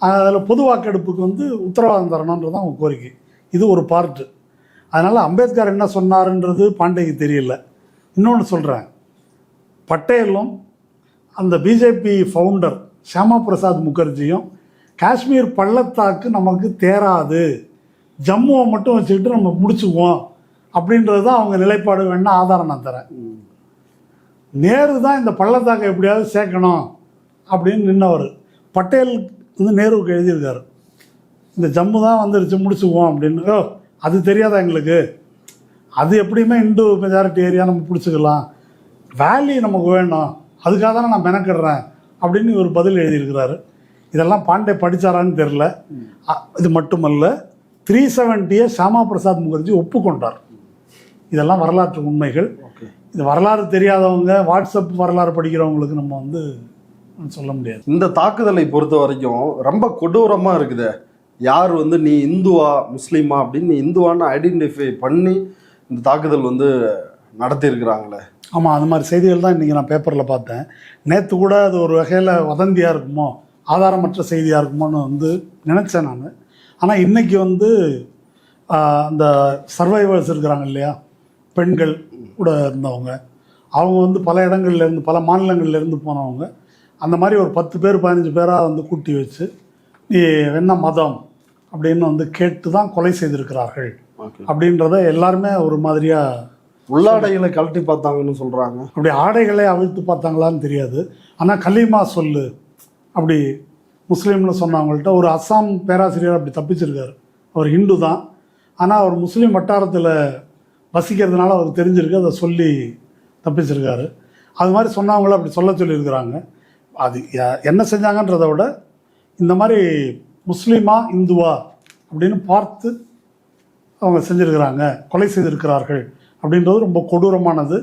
அதில் பொது வாக்கெடுப்புக்கு வந்து உத்தரவாதம் தரணுன்றது தான் அவங்க கோரிக்கை. இது ஒரு பார்ட்டு. அதனால் அம்பேத்கர் என்ன சொன்னாருன்றது பாண்டேக்கு தெரியல. இன்னொன்று சொல்கிறேன், பட்டேலும் அந்த பிஜேபி ஃபவுண்டர் ஷியாமா பிரசாத் முகர்ஜியும் காஷ்மீர் பள்ளத்தாக்கு நமக்கு தேராது, ஜம்முவை மட்டும் வச்சுக்கிட்டு நம்ம முடிச்சுக்குவோம் அப்படின்றது தான் அவங்க நிலைப்பாடு. வேணா ஆதாரம் நான் தரேன். நேரு தான் இந்த பள்ளத்தாக்கை எப்படியாவது சேர்க்கணும் அப்படின்னு நின்னவர். பட்டேல் வந்து நேருவுக்கு எழுதியிருக்காரு, இந்த ஜம்மு தான் வந்துருச்சு முடிச்சுக்குவோம் அப்படின்னு. ஓ, அது தெரியாதா எங்களுக்கு, அது எப்படியுமே இந்து மெஜாரிட்டி ஏரியா நம்ம பிடிச்சிக்கலாம், வேலி நமக்கு வேணும், அதுக்காக தானே நான் மெனக்கிடுறேன் அப்படின்னு ஒரு பதில் எழுதியிருக்கிறாரு. இதெல்லாம் பாண்டே படித்தாரான்னு தெரில. இது மட்டுமல்ல, 370 ஷியாமா பிரசாத் முகர்ஜி ஒப்புக்கொண்டார். இதெல்லாம் வரலாற்று உண்மைகள். இது வரலாறு தெரியாதவங்க, வாட்ஸ்அப் வரலாறு படிக்கிறவங்களுக்கு நம்ம வந்து சொல்ல முடியாது. இந்த தாக்குதலை பொறுத்த வரைக்கும் ரொம்ப கொடூரமாக இருக்குது. யார் வந்து நீ இந்துவா முஸ்லீமா அப்படின்னு இந்துவான்னு ஐடென்டிஃபை பண்ணி இந்த தாக்குதல் வந்து நடத்தியிருக்கிறாங்களே. ஆமாம், அது மாதிரி செய்திகள் தான் இன்றைக்கி நான் பேப்பரில் பார்த்தேன். நேற்று கூட அது ஒரு வகையில் வதந்தியாக இருக்குமோ, ஆதாரமற்ற செய்தியாக இருக்குமோன்னு வந்து நினச்சேன் நான். ஆனால் இன்றைக்கி வந்து அந்த சர்வைவர்ஸ் இருக்கிறாங்க இல்லையா, பெண்கள் கூட இருந்தவங்க, அவங்க வந்து பல இடங்கள்லேருந்து பல மாநிலங்கள்லேருந்து போனவங்க, அந்த மாதிரி ஒரு 10 பேர் 15 பேராக வந்து கூட்டி வச்சு நீ என்ன மதம் அப்படின்னு வந்து கேட்டு தான் கொலை செய்திருக்கிறார்கள் அப்படின்றத எல்லாருமே ஒரு மாதிரியாக உள்ளாடைகளை கழட்டி பார்த்தாங்கன்னு சொல்கிறாங்க. அப்படி ஆடைகளை அவிழ்த்து பார்த்தாங்களான்னு தெரியாது. ஆனால் கலீமா சொல்லு அப்படி முஸ்லீம்னு சொன்னவங்கள்ட்ட ஒரு அஸ்ஸாம் பேராசிரியர் அப்படி தப்பிச்சிருக்காரு. அவர் ஹிந்து தான், ஆனால் அவர் முஸ்லீம் வட்டாரத்தில் வசிக்கிறதுனால அவருக்கு தெரிஞ்சிருக்கு, அதை சொல்லி தப்பிச்சிருக்காரு. அது மாதிரி சொன்னவங்கள அப்படி சொல்ல சொல்லியிருக்கிறாங்க. அது என்ன செஞ்சாங்கன்றதை விட இந்த மாதிரி முஸ்லீமா இந்துவா அப்படின்னு பார்த்து அவங்க செஞ்சுருக்கிறாங்க, கொலை செய்திருக்கிறார்கள் அப்படின்றது ரொம்ப கொடூரமானது.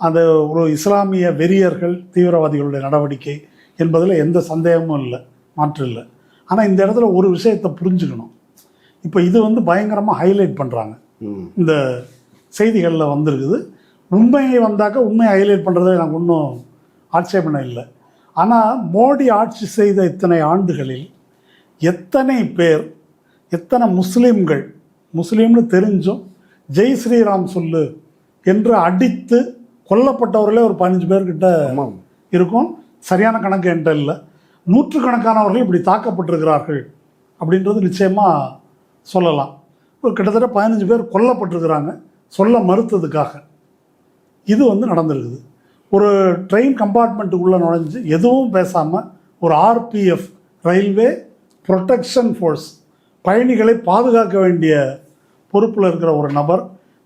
அந்த ஒரு இஸ்லாமிய வெறியர்கள் தீவிரவாதிகளுடைய நடவடிக்கை என்பதில் எந்த சந்தேகமும் இல்லை, மாற்று இல்லை. ஆனால் இந்த இடத்துல ஒரு விஷயத்தை புரிஞ்சுக்கணும். இப்போ இது வந்து பயங்கரமாக ஹைலைட் பண்ணுறாங்க, இந்த செய்திகளில் வந்திருக்குது. உண்மையை வந்தாக்க உண்மையை ஹைலைட் பண்ணுறது எனக்கு ஒன்றும் ஆட்சேபனை இல்லை. ஆனால் மோடி ஆட்சி செய்த இத்தனை ஆண்டுகளில் எத்தனை பேர், எத்தனை முஸ்லீம்கள், முஸ்லீம்னு தெரிஞ்சும் ஜெய் ஸ்ரீராம் சொல்லு என்று அடித்து கொல்லப்பட்டவர்களே ஒரு 15 பேர்கிட்ட இருக்கும். சரியான கணக்கு என்கிட்ட இல்லை. நூற்றுக்கணக்கானவர்கள் இப்படி தாக்கப்பட்டிருக்கிறார்கள் அப்படின்றது நிச்சயமாக சொல்லலாம். ஒரு கிட்டத்தட்ட 15 பேர் கொல்லப்பட்டிருக்கிறாங்க சொல்ல மறுத்ததுக்காக. இது வந்து நடந்திருக்குது. ஒரு ட்ரெயின் கம்பார்ட்மெண்ட்டுக்குள்ளே நுழைஞ்சு எதுவும் பேசாமல் ஒரு ஆர்பிஎஃப், ரயில்வே ப்ரொடெக்ஷன் ஃபோர்ஸ், பயணிகளை பாதுகாக்க வேண்டிய பொறுப்பில் இருக்கிற ஒரு நபர்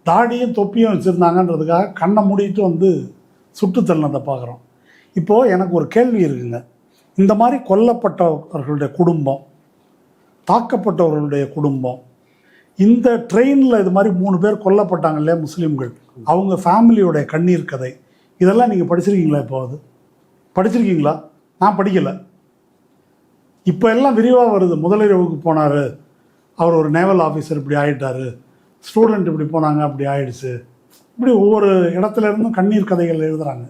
தாடியும் தொப்பியும் வச்சுருந்தாங்கன்றதுக்காக கண்ணை மூடிட்டு வந்து சுட்டு தள்ளினதை பார்க்குறோம். இப்போது எனக்கு ஒரு கேள்வி இருக்குங்க. இந்த மாதிரி கொல்லப்பட்டவர்களுடைய குடும்பம், தாக்கப்பட்டவர்களுடைய குடும்பம், இந்த ட்ரெயினில் இது மாதிரி 3 பேர் கொல்லப்பட்டாங்க இல்லையா முஸ்லீம்கள், அவங்க ஃபேமிலியோடைய கண்ணீர் கதை, இதெல்லாம் நீங்கள் படிச்சிருக்கீங்களா? எப்போது படிச்சிருக்கீங்களா? நான் படிக்கலை. இப்போ எல்லாம் விரிவாக வருது. முதலிரவுக்கு போனார், அவர் ஒரு நேவல் ஆஃபீஸர் இப்படி ஆகிட்டார், ஸ்டூடெண்ட் இப்படி போனாங்க அப்படி ஆயிடுச்சு, இப்படி ஒவ்வொரு இடத்துல இருந்தும் கண்ணீர் கதைகள் எழுதுகிறாங்க.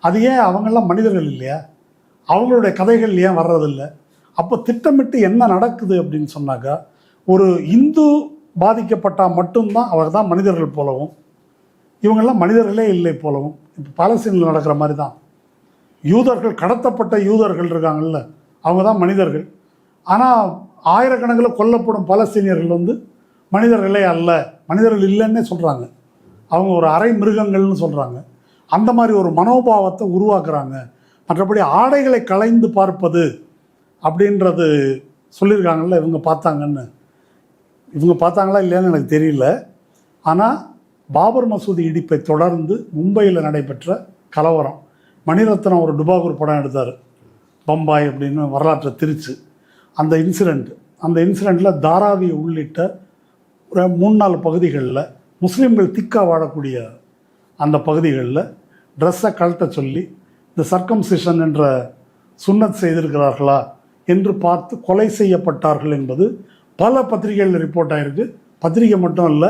அது ஏன் அவங்கெல்லாம் மனிதர்கள் இல்லையா? அவங்களுடைய கதைகள் ஏன் வர்றதில்லை? அப்போ திட்டமிட்டு என்ன நடக்குது அப்படின்னு சொன்னாக்கா, ஒரு இந்து பாதிக்கப்பட்டால் மட்டும்தான் அவர் தான் மனிதர்கள் போலவும், இவங்கெல்லாம் மனிதர்களே இல்லை போலவும். இப்போ பாலஸ்தீனில் நடக்கிற மாதிரி தான் யூதர்கள், கடத்தப்பட்ட யூதர்கள் இருக்காங்கல்ல, அவங்க தான் மனிதர்கள். ஆனால் ஆயிரக்கணக்கில் கொல்லப்படும் பாலஸ்தீனியர்கள் வந்து மனிதர்களே அல்ல, மனிதர்கள் இல்லைன்னே சொல்கிறாங்க. அவங்க ஒரு அரை மிருகங்கள்னு சொல்கிறாங்க. அந்த மாதிரி ஒரு மனோபாவத்தை உருவாக்குறாங்க. மற்றபடி ஆடைகளை களைந்து பார்ப்பது அப்படின்றது சொல்லியிருக்காங்கல்ல, இவங்க பார்த்தாங்கன்னு. இவங்க பார்த்தாங்களா இல்லையான்னு எனக்கு தெரியல. ஆனால் பாபர் மசூதி இடிப்பை தொடர்ந்து மும்பையில் நடைபெற்ற கலவரம், மணிரத்னம் ஒரு டுபாகூர் படம் எடுத்தார், பம்பாய் அப்படின்னு வரலாற்றை திரிச்சு. அந்த இன்சிடெண்ட்டில் தாராவி உள்ளிட்ட ஒரு 3-4 பகுதிகளில் முஸ்லீம்கள் திக்கா வாழக்கூடிய அந்த பகுதிகளில் ட்ரெஸ்ஸை கழட்ட சொல்லி இந்த சர்க்கம்சிஷன் என்ற சுன்னத் செய்திருக்கிறார்களா என்று பார்த்து கொலை செய்யப்பட்டார்கள் என்பது பல பத்திரிகைகளில் ரிப்போர்ட் ஆகிருக்கு. பத்திரிகை மட்டும் இல்லை,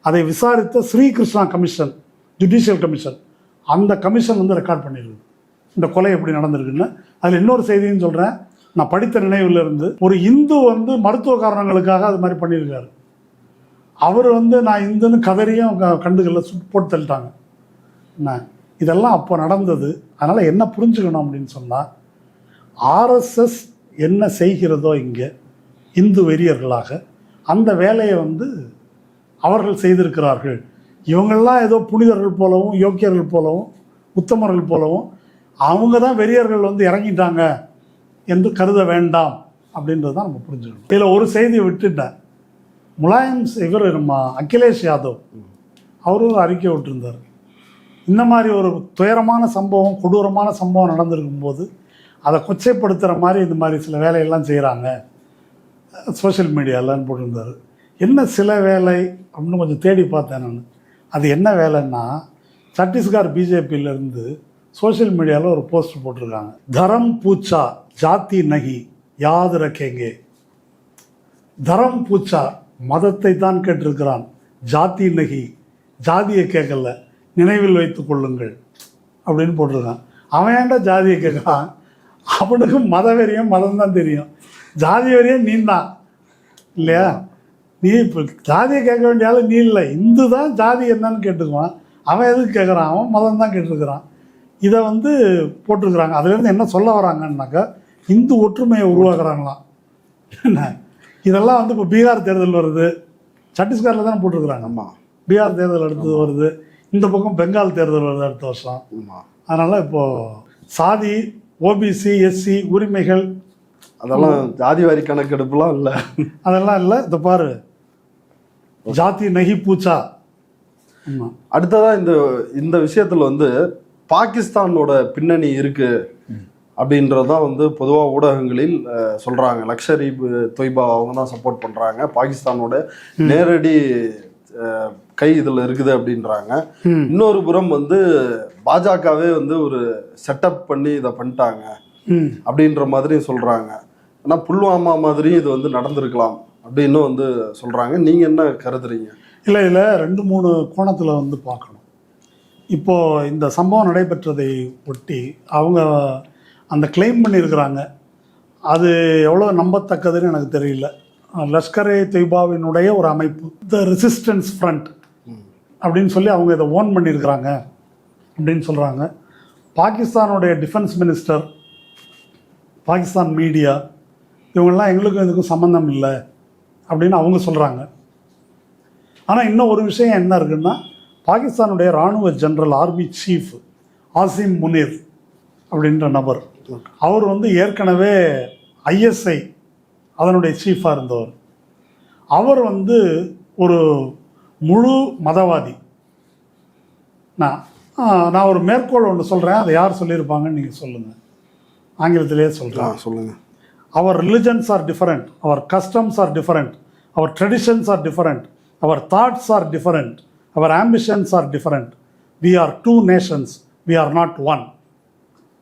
அதை விசாரித்த ஸ்ரீகிருஷ்ணா கமிஷன், ஜுடிஷியல் கமிஷன், அந்த கமிஷன் வந்து ரெக்கார்ட் பண்ணியிருக்கு இந்த கொலை எப்படி நடந்திருக்குன்னு. அதில் இன்னொரு செய்தியும் சொல்கிறேன், நான் படித்த நினைவில் இருந்து. ஒரு இந்து வந்து மருத்துவ காரணங்களுக்காக அது மாதிரி பண்ணியிருக்காரு. அவர் வந்து நான் இந்துன்னு கதறியும் கண்டுகளில் போட்டு தள்ளிட்டாங்க. என்ன இதெல்லாம் அப்போ நடந்தது. அதனால் என்ன புரிஞ்சுக்கணும் அப்படின்னு சொன்னால், ஆர்எஸ்எஸ் என்ன செய்கிறதோ இங்கே இந்து வெறியர்களாக அந்த வேலையை வந்து அவர்கள் செய்திருக்கிறார்கள். இவங்கெல்லாம் ஏதோ புனிதர்கள் போலவும் யோக்கியர்கள் போலவும் உத்தமர்கள் போலவும் அவங்க தான் வெறியர்கள் வந்து இறங்கிட்டாங்க என்று கருத வேண்டாம் அப்படின்றது தான் நம்ம புரிஞ்சுக்கணும். இதில் ஒரு செய்தியை விட்டுட்டேன். முலாயம் இவர் நம்ம அகிலேஷ் யாதவ் அவரும் அறிக்கை விட்டுருந்தார். இந்த மாதிரி ஒரு துயரமான சம்பவம், கொடூரமான சம்பவம் நடந்திருக்கும் போது அதை கொச்சைப்படுத்துகிற மாதிரி இந்த மாதிரி சில வேலையெல்லாம் செய்கிறாங்க சோஷியல் மீடியாவில்னு போட்டிருந்தார். என்ன சில வேலை அப்படின்னு கொஞ்சம் தேடி பார்த்தேன் நான். அது என்ன வேலைன்னா, சத்தீஸ்கர் பிஜேபியிலேருந்து சோஷியல் மீடியாவில் ஒரு போஸ்டர் போட்டிருக்காங்க, தரம் பூச்சா ஜாதி நகி யாத் ரக்கேங்கே. தரம் பூச்சா மதத்தை தான் கேட்டிருக்கிறான், ஜாதி நகி ஜாதியை கேட்கல, நினைவில் வைத்து கொள்ளுங்கள் அப்படின்னு போட்டிருக்கான். அவன் ஏன்டா ஜாதியை கேட்குறான்? அவனுக்கு மதவெறியும் மதம் தான் தெரியும், ஜாதி வரியும் நீ தான் இல்லையா? நீ இப்போ ஜாதியை கேட்க வேண்டிய ஆள் நீ இல்லை, இந்து தான் ஜாதி என்னன்னு கேட்டுக்குவான். அவன் எதுக்கு கேட்குறான்? அவன் மதம் தான் கேட்டிருக்கிறான். இதை வந்து போட்டிருக்கிறாங்க. அதுலேருந்து என்ன சொல்ல வராங்கன்னாக்கா, இந்து ஒற்றுமையை உருவாக்குறாங்களாம். என்ன இதெல்லாம் வந்து இப்போ பீகார் தேர்தல் வருது, சத்தீஸ்கரில் தானே போட்டிருக்கிறாங்க. ஆமாம், பீகார் தேர்தல் அடுத்தது வருது, இந்த பக்கம் பெங்கால் தேர்தல் வருது அடுத்த வருஷம். அதனால் இப்போது சாதி, ஓபிசி, எஸ்சி உரிமைகள் அதெல்லாம் ஜாதி வாரி கணக்கெடுப்புலாம் இல்லை, அதெல்லாம் இல்லை. இதை பாரு, ஜாதி நகி பூச்சா. அடுத்ததாக இந்த விஷயத்தில் வந்து பாகிஸ்தானோட பின்னணி இருக்கு அப்படின்றதான் வந்து பொதுவாக ஊடகங்களில் சொல்றாங்க. லக்ஷர் இ தொய்பா அவங்க தான் சப்போர்ட் பண்றாங்க, பாகிஸ்தானோட நேரடி கை இதில் இருக்குது அப்படின்றாங்க. இன்னொரு புறம் வந்து பாஜகவே வந்து ஒரு செட்டப் பண்ணி இதை பண்ணிட்டாங்க அப்படின்ற மாதிரி சொல்றாங்க. ஆனால் புல்வாமா மாதிரி இது வந்து நடந்திருக்கலாம் அப்படின்னு வந்து சொல்றாங்க. நீங்க என்ன கருதுறீங்க? இல்லை இல்லை, 2-3 கோணத்தில் வந்து பார்க்கணும். இப்போது இந்த சம்பவம் நடைபெற்றதை ஒட்டி அவங்க அந்த கிளைம் பண்ணியிருக்கிறாங்க. அது எவ்வளோ நம்பத்தக்கதுன்னு எனக்கு தெரியல. லஷ்கர் இ தொய்பாவினுடைய ஒரு அமைப்பு, த ரெசிஸ்டன்ஸ் ஃப்ரண்ட் அப்படின்னு சொல்லி அவங்க இதை ஓன் பண்ணியிருக்கிறாங்க அப்படின்னு சொல்கிறாங்க. பாகிஸ்தானுடைய டிஃபென்ஸ் மினிஸ்டர், பாகிஸ்தான் மீடியா, இவங்கெல்லாம் எங்களுக்கும் இதுக்கும் சம்மந்தம் இல்லை அப்படின்னு அவங்க சொல்கிறாங்க. ஆனால் இன்னும் ஒரு விஷயம் என்ன இருக்குன்னா, பாகிஸ்தானுடைய இராணுவ general army chief Asim Munir அப்படின்ற நபர், அவர் வந்து ஏற்கனவே ஐஎஸ்ஐ அதனுடைய சீஃபாக இருந்தவர். அவர் வந்து ஒரு முழு மதவாதி. நான் ஒரு மேற்கோள் ஒன்று சொல்கிறேன், அதை யார் சொல்லியிருப்பாங்கன்னு நீங்கள் சொல்லுங்கள். ஆங்கிலத்திலே சொல்கிறேன், சொல்லுங்கள். Our religions are different, our customs are different, our traditions are different, our thoughts are different, our ambitions are different. We are two nations, we are not one.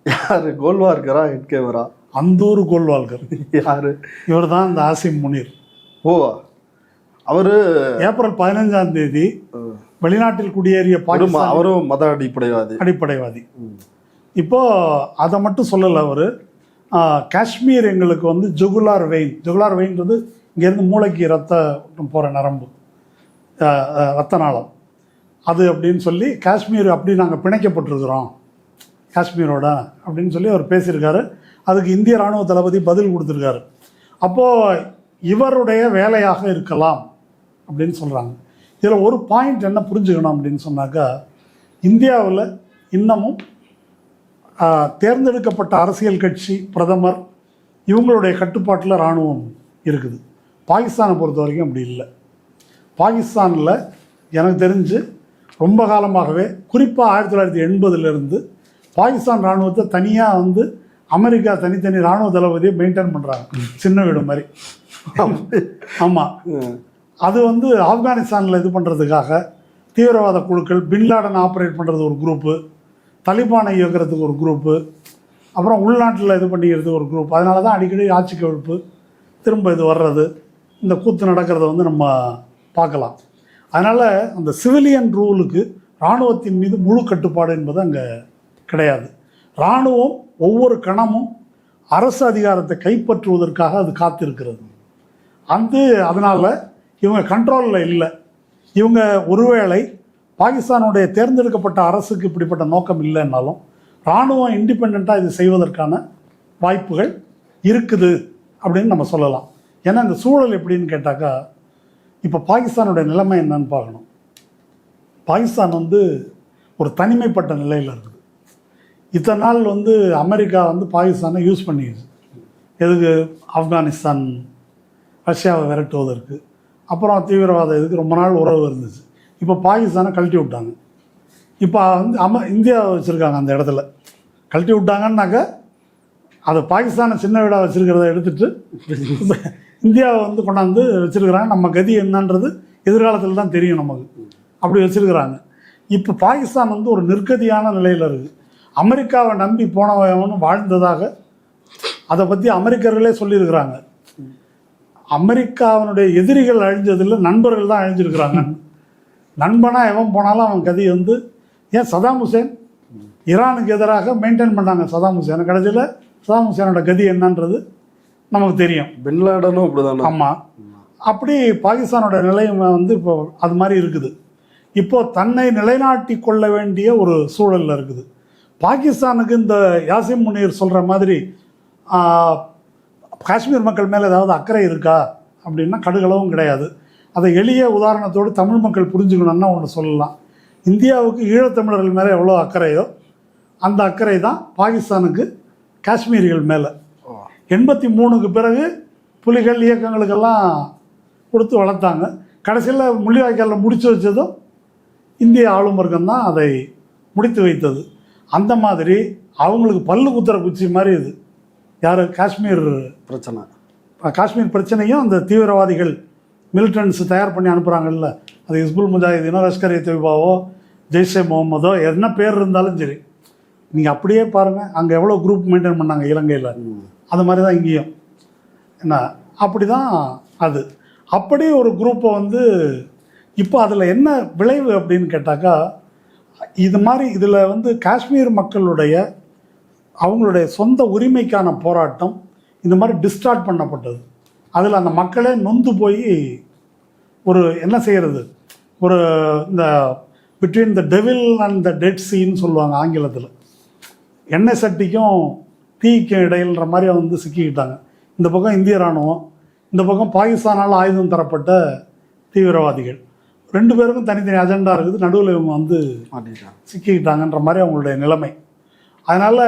யாரு? கோல்வால்கரா ஹெட்கேவரா? அந்தூர் கோல்வால்கர். யாரு? இவர் தான் இந்த ஆசிம் முனீர். ஓ, அவரு ஏப்ரல் 15ஆம் தேதி வெளிநாட்டில் குடியேறிய பாகிஸ்தான், அவரும் மத அடிப்படைவாதி. இப்போ அதை மட்டும் சொல்லலை அவர். காஷ்மீர் எங்களுக்கு வந்து ஜுகுலார் வெயின்றது இங்கேருந்து மூளைக்கு ரத்தம் போகிற நரம்பு, ரத்த நாளம் அது அப்படின்னு சொல்லி, காஷ்மீர் அப்படி நாங்கள் பிணைக்கப்பட்டிருக்கிறோம் காஷ்மீரோட அப்படின்னு சொல்லி அவர் பேசியிருக்காரு. அதுக்கு இந்திய இராணுவ தளபதி பதில் கொடுத்துருக்காரு. அப்போது இவருடைய வேலையாக இருக்கலாம் அப்படின்னு சொல்கிறாங்க. இதில் ஒரு பாயிண்ட் என்ன புரிஞ்சுக்கணும் அப்படின்னு சொன்னாக்கா, இந்தியாவில் இன்னமும் தேர்ந்தெடுக்கப்பட்ட அரசியல் கட்சி, பிரதமர், இவங்களுடைய கட்டுப்பாட்டில் இராணுவம் இருக்குது. பாகிஸ்தானை பொறுத்த வரைக்கும் அப்படி இல்லை. பாகிஸ்தானில் எனக்கு தெரிஞ்சு ரொம்ப காலமாகவே, குறிப்பாக 1980 பாகிஸ்தான் இராணுவத்தை தனியாக வந்து அமெரிக்கா தனித்தனி இராணுவ தளபதியை மெயின்டைன் பண்ணுறாங்க, சின்ன வீடு மாதிரி. ஆமாம், அது வந்து ஆப்கானிஸ்தானில் இது பண்ணுறதுக்காக தீவிரவாத குழுக்கள், பின்லாடன் ஆப்ரேட் பண்ணுறது ஒரு குரூப்பு, தலிபானை இயக்கிறதுக்கு ஒரு குரூப்பு, அப்புறம் உள்நாட்டில் இது பண்ணிக்கிறதுக்கு ஒரு குரூப். அதனால தான் அடிக்கடி ஆட்சி கவிழ்ப்பு, திரும்ப இது வர்றது, இந்த கூத்து நடக்கிறத வந்து நம்ம பார்க்கலாம். அதனால் அந்த சிவிலியன் ரூலுக்கு இராணுவத்தின் மீது முழு கட்டுப்பாடு என்பது அங்கே கிடையாது. இராணுவம் ஒவ்வொரு கணமும் அரசு அதிகாரத்தை கைப்பற்றுவதற்காக அது காத்திருக்கிறது. அதனால் இவங்க கண்ட்ரோலில் இல்லை. இவங்க ஒருவேளை பாகிஸ்தானுடைய தேர்ந்தெடுக்கப்பட்ட அரசுக்கு இப்படிப்பட்ட நோக்கம் இல்லைன்னாலும் இராணுவம் இண்டிபெண்ட்டாக இது செய்வதற்கான வாய்ப்புகள் இருக்குது அப்படின்னு நம்ம சொல்லலாம். ஏன்னா இந்த சூழல் எப்படின்னு கேட்டாக்கா, இப்போ பாகிஸ்தானுடைய நிலைமை என்னன்னு பார்க்கணும். பாகிஸ்தான் வந்து ஒரு தனிமைப்பட்ட நிலையில் இருக்குது. இத்தனை நாள் வந்து அமெரிக்கா வந்து பாகிஸ்தானை யூஸ் பண்ணிடுச்சு. எதுக்கு? ஆப்கானிஸ்தான், ரஷ்யாவை விரட்டுவதற்கு, அப்புறம் தீவிரவாத இதுக்கு ரொம்ப நாள் உறவு இருந்துச்சு. இப்போ பாகிஸ்தானை கழட்டி விட்டாங்க. இப்போ வந்து இந்தியாவை வச்சுருக்காங்க அந்த இடத்துல. கழட்டி விட்டாங்கன்னாக்க அதை பாகிஸ்தானை சின்ன வீடாக வச்சுருக்கிறத எடுத்துகிட்டு இந்தியாவை வந்து கொண்டாந்து வச்சுருக்கிறாங்க. நம்ம கதி என்னன்றது எதிர்காலத்தில் தான் தெரியும் நமக்கு. அப்படி வச்சுருக்கிறாங்க. இப்போ பாகிஸ்தான் வந்து ஒரு நிர்கதியான நிலையில் இருக்குது. அமெரிக்காவை நம்பி போனவன் வாழ்ந்ததாக அதை பற்றி அமெரிக்கர்களே சொல்லியிருக்கிறாங்க. அமெரிக்காவினுடைய எதிரிகள் அழிஞ்சதில்லை, நண்பர்கள் தான் அழிஞ்சிருக்கிறாங்க. நண்பனாக எவன் போனாலும் அவன் கதி வந்து, ஏன் சதாம் ஹுசேன் ஈரானுக்கு எதிராக மெயின்டைன் பண்ணாங்க சதாம் ஹுசேனை. கடைசியில் சதாம் ஹுசேனோட கதி என்னன்றது நமக்கு தெரியும். பின்லாடனும் அப்படிதான். ஆமாம், அப்படி பாகிஸ்தானோட நிலையம் வந்து இப்போ அது மாதிரி இருக்குது. இப்போது தன்னை நிலைநாட்டி கொள்ள வேண்டிய ஒரு சூழலில் இருக்குது. பாகிஸ்தானுக்கு இந்த யாசிம் முனீர் சொல்கிற மாதிரி காஷ்மீர் மக்கள் மேலே ஏதாவது அக்கறை இருக்கா அப்படின்னா கடுகளவும் கிடையாது. அதை எளிய உதாரணத்தோடு தமிழ் மக்கள் புரிஞ்சுக்கணுன்னா ஒன்று சொல்லலாம். இந்தியாவுக்கு ஈழத்தமிழர்கள் மேலே எவ்வளோ அக்கறையோ அந்த அக்கறை தான் பாகிஸ்தானுக்கு காஷ்மீரிகள் மேலே. 83க்கு பிறகு புலிகள் இயக்கங்களுக்கெல்லாம் கொடுத்து வளர்த்தாங்க. கடைசியில் முள்ளிவாய்க்காலில் முடித்து வச்சதும் இந்திய ஆளும் வர்க்கம் தான் அதை முடித்து வைத்தது. அந்த மாதிரி அவங்களுக்கு பல்லு குத்துற குச்சி மாதிரி இது யார் காஷ்மீர் பிரச்சனையும் அந்த தீவிரவாதிகள் மிலிட்டன்ஸ் தயார் பண்ணி அனுப்புகிறாங்கல்ல, அது ஹிஸ்புல் முஜாஹிதீனோ லஷ்கர்-இ தொய்பாவோ ஜெய்ஷே முகமதோ என்ன பேர் இருந்தாலும் சரி, நீங்கள் அப்படியே பாருங்கள் அங்கே எவ்வளோ குரூப் மெயின்டைன் பண்ணாங்க இலங்கையில், அது மாதிரி தான் இங்கேயும் என்ன அப்படி தான் அது. அப்படி ஒரு குரூப்பை வந்து இப்போ அதில் என்ன விளைவு அப்படின்னு கேட்டாக்கா, இது மாதிரி இதில் வந்து காஷ்மீர் மக்களுடைய அவங்களுடைய சொந்த உரிமைக்கான போராட்டம் இந்த மாதிரி டிஸ்டார்ட் பண்ணப்பட்டது. அதில் அந்த மக்களே நொந்து போய் ஒரு என்ன செய்கிறது, ஒரு இந்த between the devil and the dead சீன்னு சொல்லுவாங்க ஆங்கிலத்தில், எண்ணெய் சட்டிக்கும் தீக்கும் இடையில்ன்ற மாதிரி வந்து சிக்கிக்கிட்டாங்க. இந்த பக்கம் இந்திய இராணுவம், இந்த பக்கம் பாகிஸ்தானால் ஆயுதம் தரப்பட்ட தீவிரவாதிகள், ரெண்டு பேருக்கும் தனித்தனி அஜெண்டா இருக்குது, நடுவில் இவங்க வந்து சிக்கிக்கிட்டாங்கன்ற மாதிரி அவங்களுடைய நிலைமை. அதனால்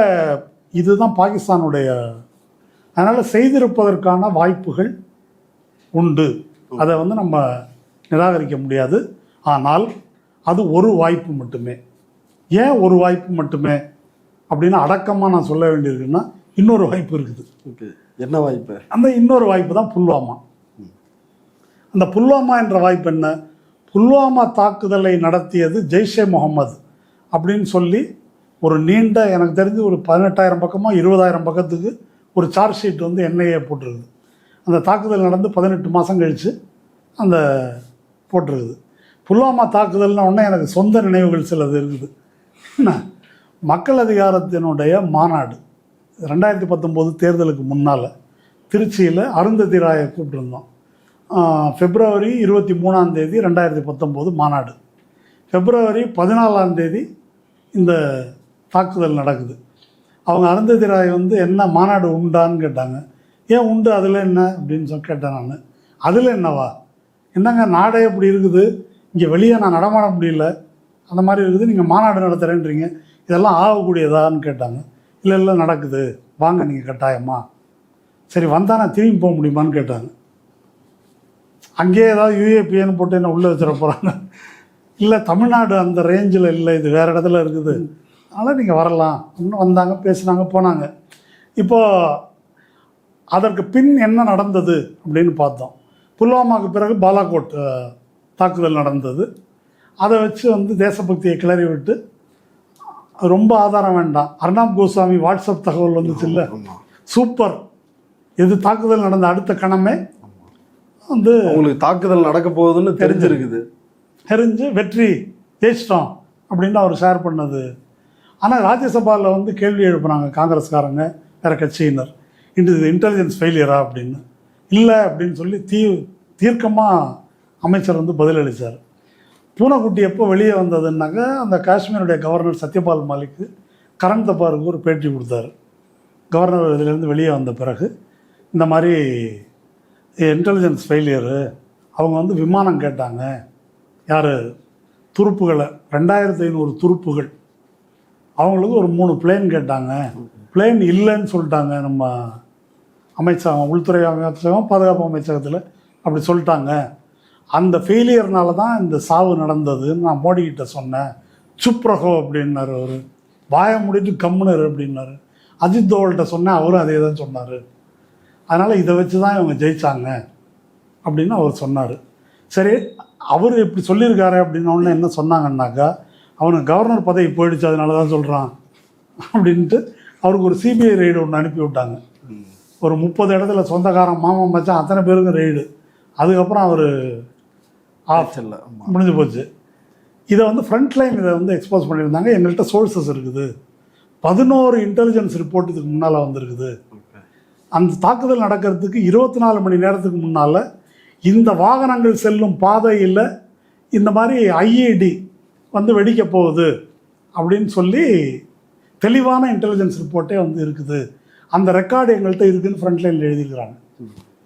இதுதான் பாகிஸ்தானுடைய, அதனால் செய்திருப்பதற்கான வாய்ப்புகள் உண்டு, அதை வந்து நம்ம நிராகரிக்க முடியாது. ஆனால் அது ஒரு வாய்ப்பு மட்டுமே. ஏன் ஒரு வாய்ப்பு மட்டுமே அப்படின்னு அடக்கமாக நான் சொல்ல வேண்டியிருக்குன்னா, இன்னொரு வாய்ப்பு இருக்குது. என்ன வாய்ப்பு? அந்த இன்னொரு வாய்ப்பு தான் புல்வாமா. அந்த புல்வாமா என்ற வாய்ப்பு என்ன, புல்வாமா தாக்குதலை நடத்தியது ஜெய்ஷே முகமது அப்படின்னு சொல்லி ஒரு நீண்ட, எனக்கு தெரிஞ்சு ஒரு 18,000 பக்கமோ 20,000 பக்கத்துக்கு ஒரு சார்ஜ் ஷீட் வந்து என்ஐஏ போட்டிருக்குது. அந்த தாக்குதல் நடந்து 18 மாதம் கழித்து அந்த போட்டிருக்குது. புல்வாமா தாக்குதல்னா உடனே எனக்கு சொந்த நினைவுகள் சிலது இருக்குது. என்ன, மக்கள் அதிகாரத்தினுடைய மாநாடு 2019 தேர்தலுக்கு முன்னால் திருச்சியில் அருந்ததி ராயை கூப்பிட்டுருந்தோம். February 23 2019 மாநாடு. February 14 இந்த தாக்குதல் நடக்குது. அவங்க அருந்ததி ராய் வந்து என்ன மாநாடு உண்டான்னு கேட்டாங்க. ஏன் உண்டு, அதில் என்ன அப்படின்னு கேட்டேன் நான். அதில் என்னவா, என்னங்க நாடே இப்படி இருக்குது, இங்கே வெளியே நான் நடமாட முடியல, அந்த மாதிரி இருக்குது, நீங்கள் மாநாடு நடத்துகிறேன்றீங்க, இதெல்லாம் ஆகக்கூடியதான்னு கேட்டாங்க. இல்லை நடக்குது, வாங்க நீங்கள் கட்டாயமா. சரி வந்தால் நான் திரும்பி போக முடியுமான்னு கேட்டாங்க. அங்கேயே ஏதாவது யூஏபிஏன்னு போட்டு என்ன உள்ளே வச்சிட போகிறாங்க. இல்லை தமிழ்நாடு அந்த ரேஞ்சில் இல்லை, இது வேறு இடத்துல இருக்குது, அதனால் நீங்கள் வரலாம் அப்படின்னு வந்தாங்க, பேசுனாங்க, போனாங்க. இப்போது அதற்கு பின் என்ன நடந்தது அப்படின்னு பார்த்தோம். புல்வாமாவுக்கு பிறகு பாலாகோட் தாக்குதல் நடந்தது. அதை வச்சு வந்து தேசபக்தியை கிளறி விட்டு, ரொம்ப ஆதாரம் வேண்டாம், அர்னாப் கோஸ்வாமி வாட்ஸ்அப் தகவல் வந்துச்சு இல்லை, சூப்பர், இது தாக்குதல் நடந்த அடுத்த கணமே வந்து உங்களுக்கு தாக்குதல் நடக்க போகுதுன்னு தெரிஞ்சிருக்குது, தெரிஞ்சு வெற்றி ஜெயிச்சிட்டோம் அப்படின்னு அவர் ஷேர் பண்ணது. ஆனால் ராஜ்யசபாவில் வந்து கேள்வி எழுப்புனாங்க காங்கிரஸ்காரங்க, வேறு கட்சியினர், இது இன்டெலிஜென்ஸ் ஃபெயிலியரா அப்படின்னு. இல்லை அப்படின்னு சொல்லி தீர்க்கமாக அமைச்சர் வந்து பதிலளித்தார். பூனைக்குட்டி எப்போ வெளியே வந்ததுன்னாக்க, அந்த காஷ்மீருடைய கவர்னர் சத்யபால் மாலிக்கு கரண் தப்பாருக்கு ஒரு பேட்டி கொடுத்தாரு. கவர்னர் இதிலேருந்து வெளியே வந்த பிறகு இந்த மாதிரி இன்டெலிஜென்ஸ் ஃபெயிலியரு, அவங்க வந்து விமானம் கேட்டாங்க, யார் துருப்புகளை 2500 துருப்புகள், அவங்களுக்கு ஒரு 3 பிளேன் கேட்டாங்க, பிளேன் இல்லைன்னு சொல்லிட்டாங்க. நம்ம அமைச்சகம், உள்துறை அமைச்சகம், பாதுகாப்பு அமைச்சகத்தில் அப்படி சொல்லிட்டாங்க. அந்த ஃபெயிலியர்னால தான் இந்த சாவு நடந்ததுன்னு நான் மோடிக்கிட்ட சொன்னேன். சுப்ரகோ அப்படின்னாரு, அவர் வாய முடிட்டு கம்முனர் அப்படின்னாரு. அஜித் தோவல்கிட்ட சொன்னேன், அவரும் அதே தான் சொன்னார். அதனால் இதை வச்சு தான் இவங்க ஜெயித்தாங்க அப்படின்னு அவர் சொன்னார். சரி, அவர் இப்படி சொல்லியிருக்காரு அப்படின்னோடனே என்ன சொன்னாங்கன்னாக்கா, அவனுக்கு கவர்னர் பதவி போயிடுச்சு அதனால தான் சொல்கிறான் அப்படின்ட்டு அவருக்கு ஒரு சிபிஐ ரெய்டு ஒன்று அனுப்பி விட்டாங்க. ஒரு 30 இடத்துல சொந்தக்காரன் மாமன் மச்சான் அத்தனை பேருக்கும் ரெய்டு. அதுக்கப்புறம் அவர் இல்லை, முடிஞ்சு போச்சு. இதை வந்து ஃப்ரண்ட்லைன் இதை வந்து எக்ஸ்போஸ் பண்ணியிருந்தாங்க. எங்கள்கிட்ட சோர்ஸஸ் இருக்குது, 11 இன்டெலிஜென்ஸ் ரிப்போர்ட் இதுக்கு முன்னால் வந்திருக்குது. அந்த தாக்குதல் நடக்கிறதுக்கு 24 மணி நேரத்துக்கு முன்னால் இந்த வாகனங்கள் செல்லும் பாதையில் இந்த மாதிரி ஐஇடி வந்து வெடிக்க போகுது அப்படின்னு சொல்லி தெளிவான இன்டெலிஜென்ஸ் ரிப்போர்ட்டே வந்து இருக்குது. அந்த ரெக்கார்டு எங்கள்கிட்ட இருக்குதுன்னு ஃப்ரண்ட்லைனில் எழுதியிருக்கிறாங்க.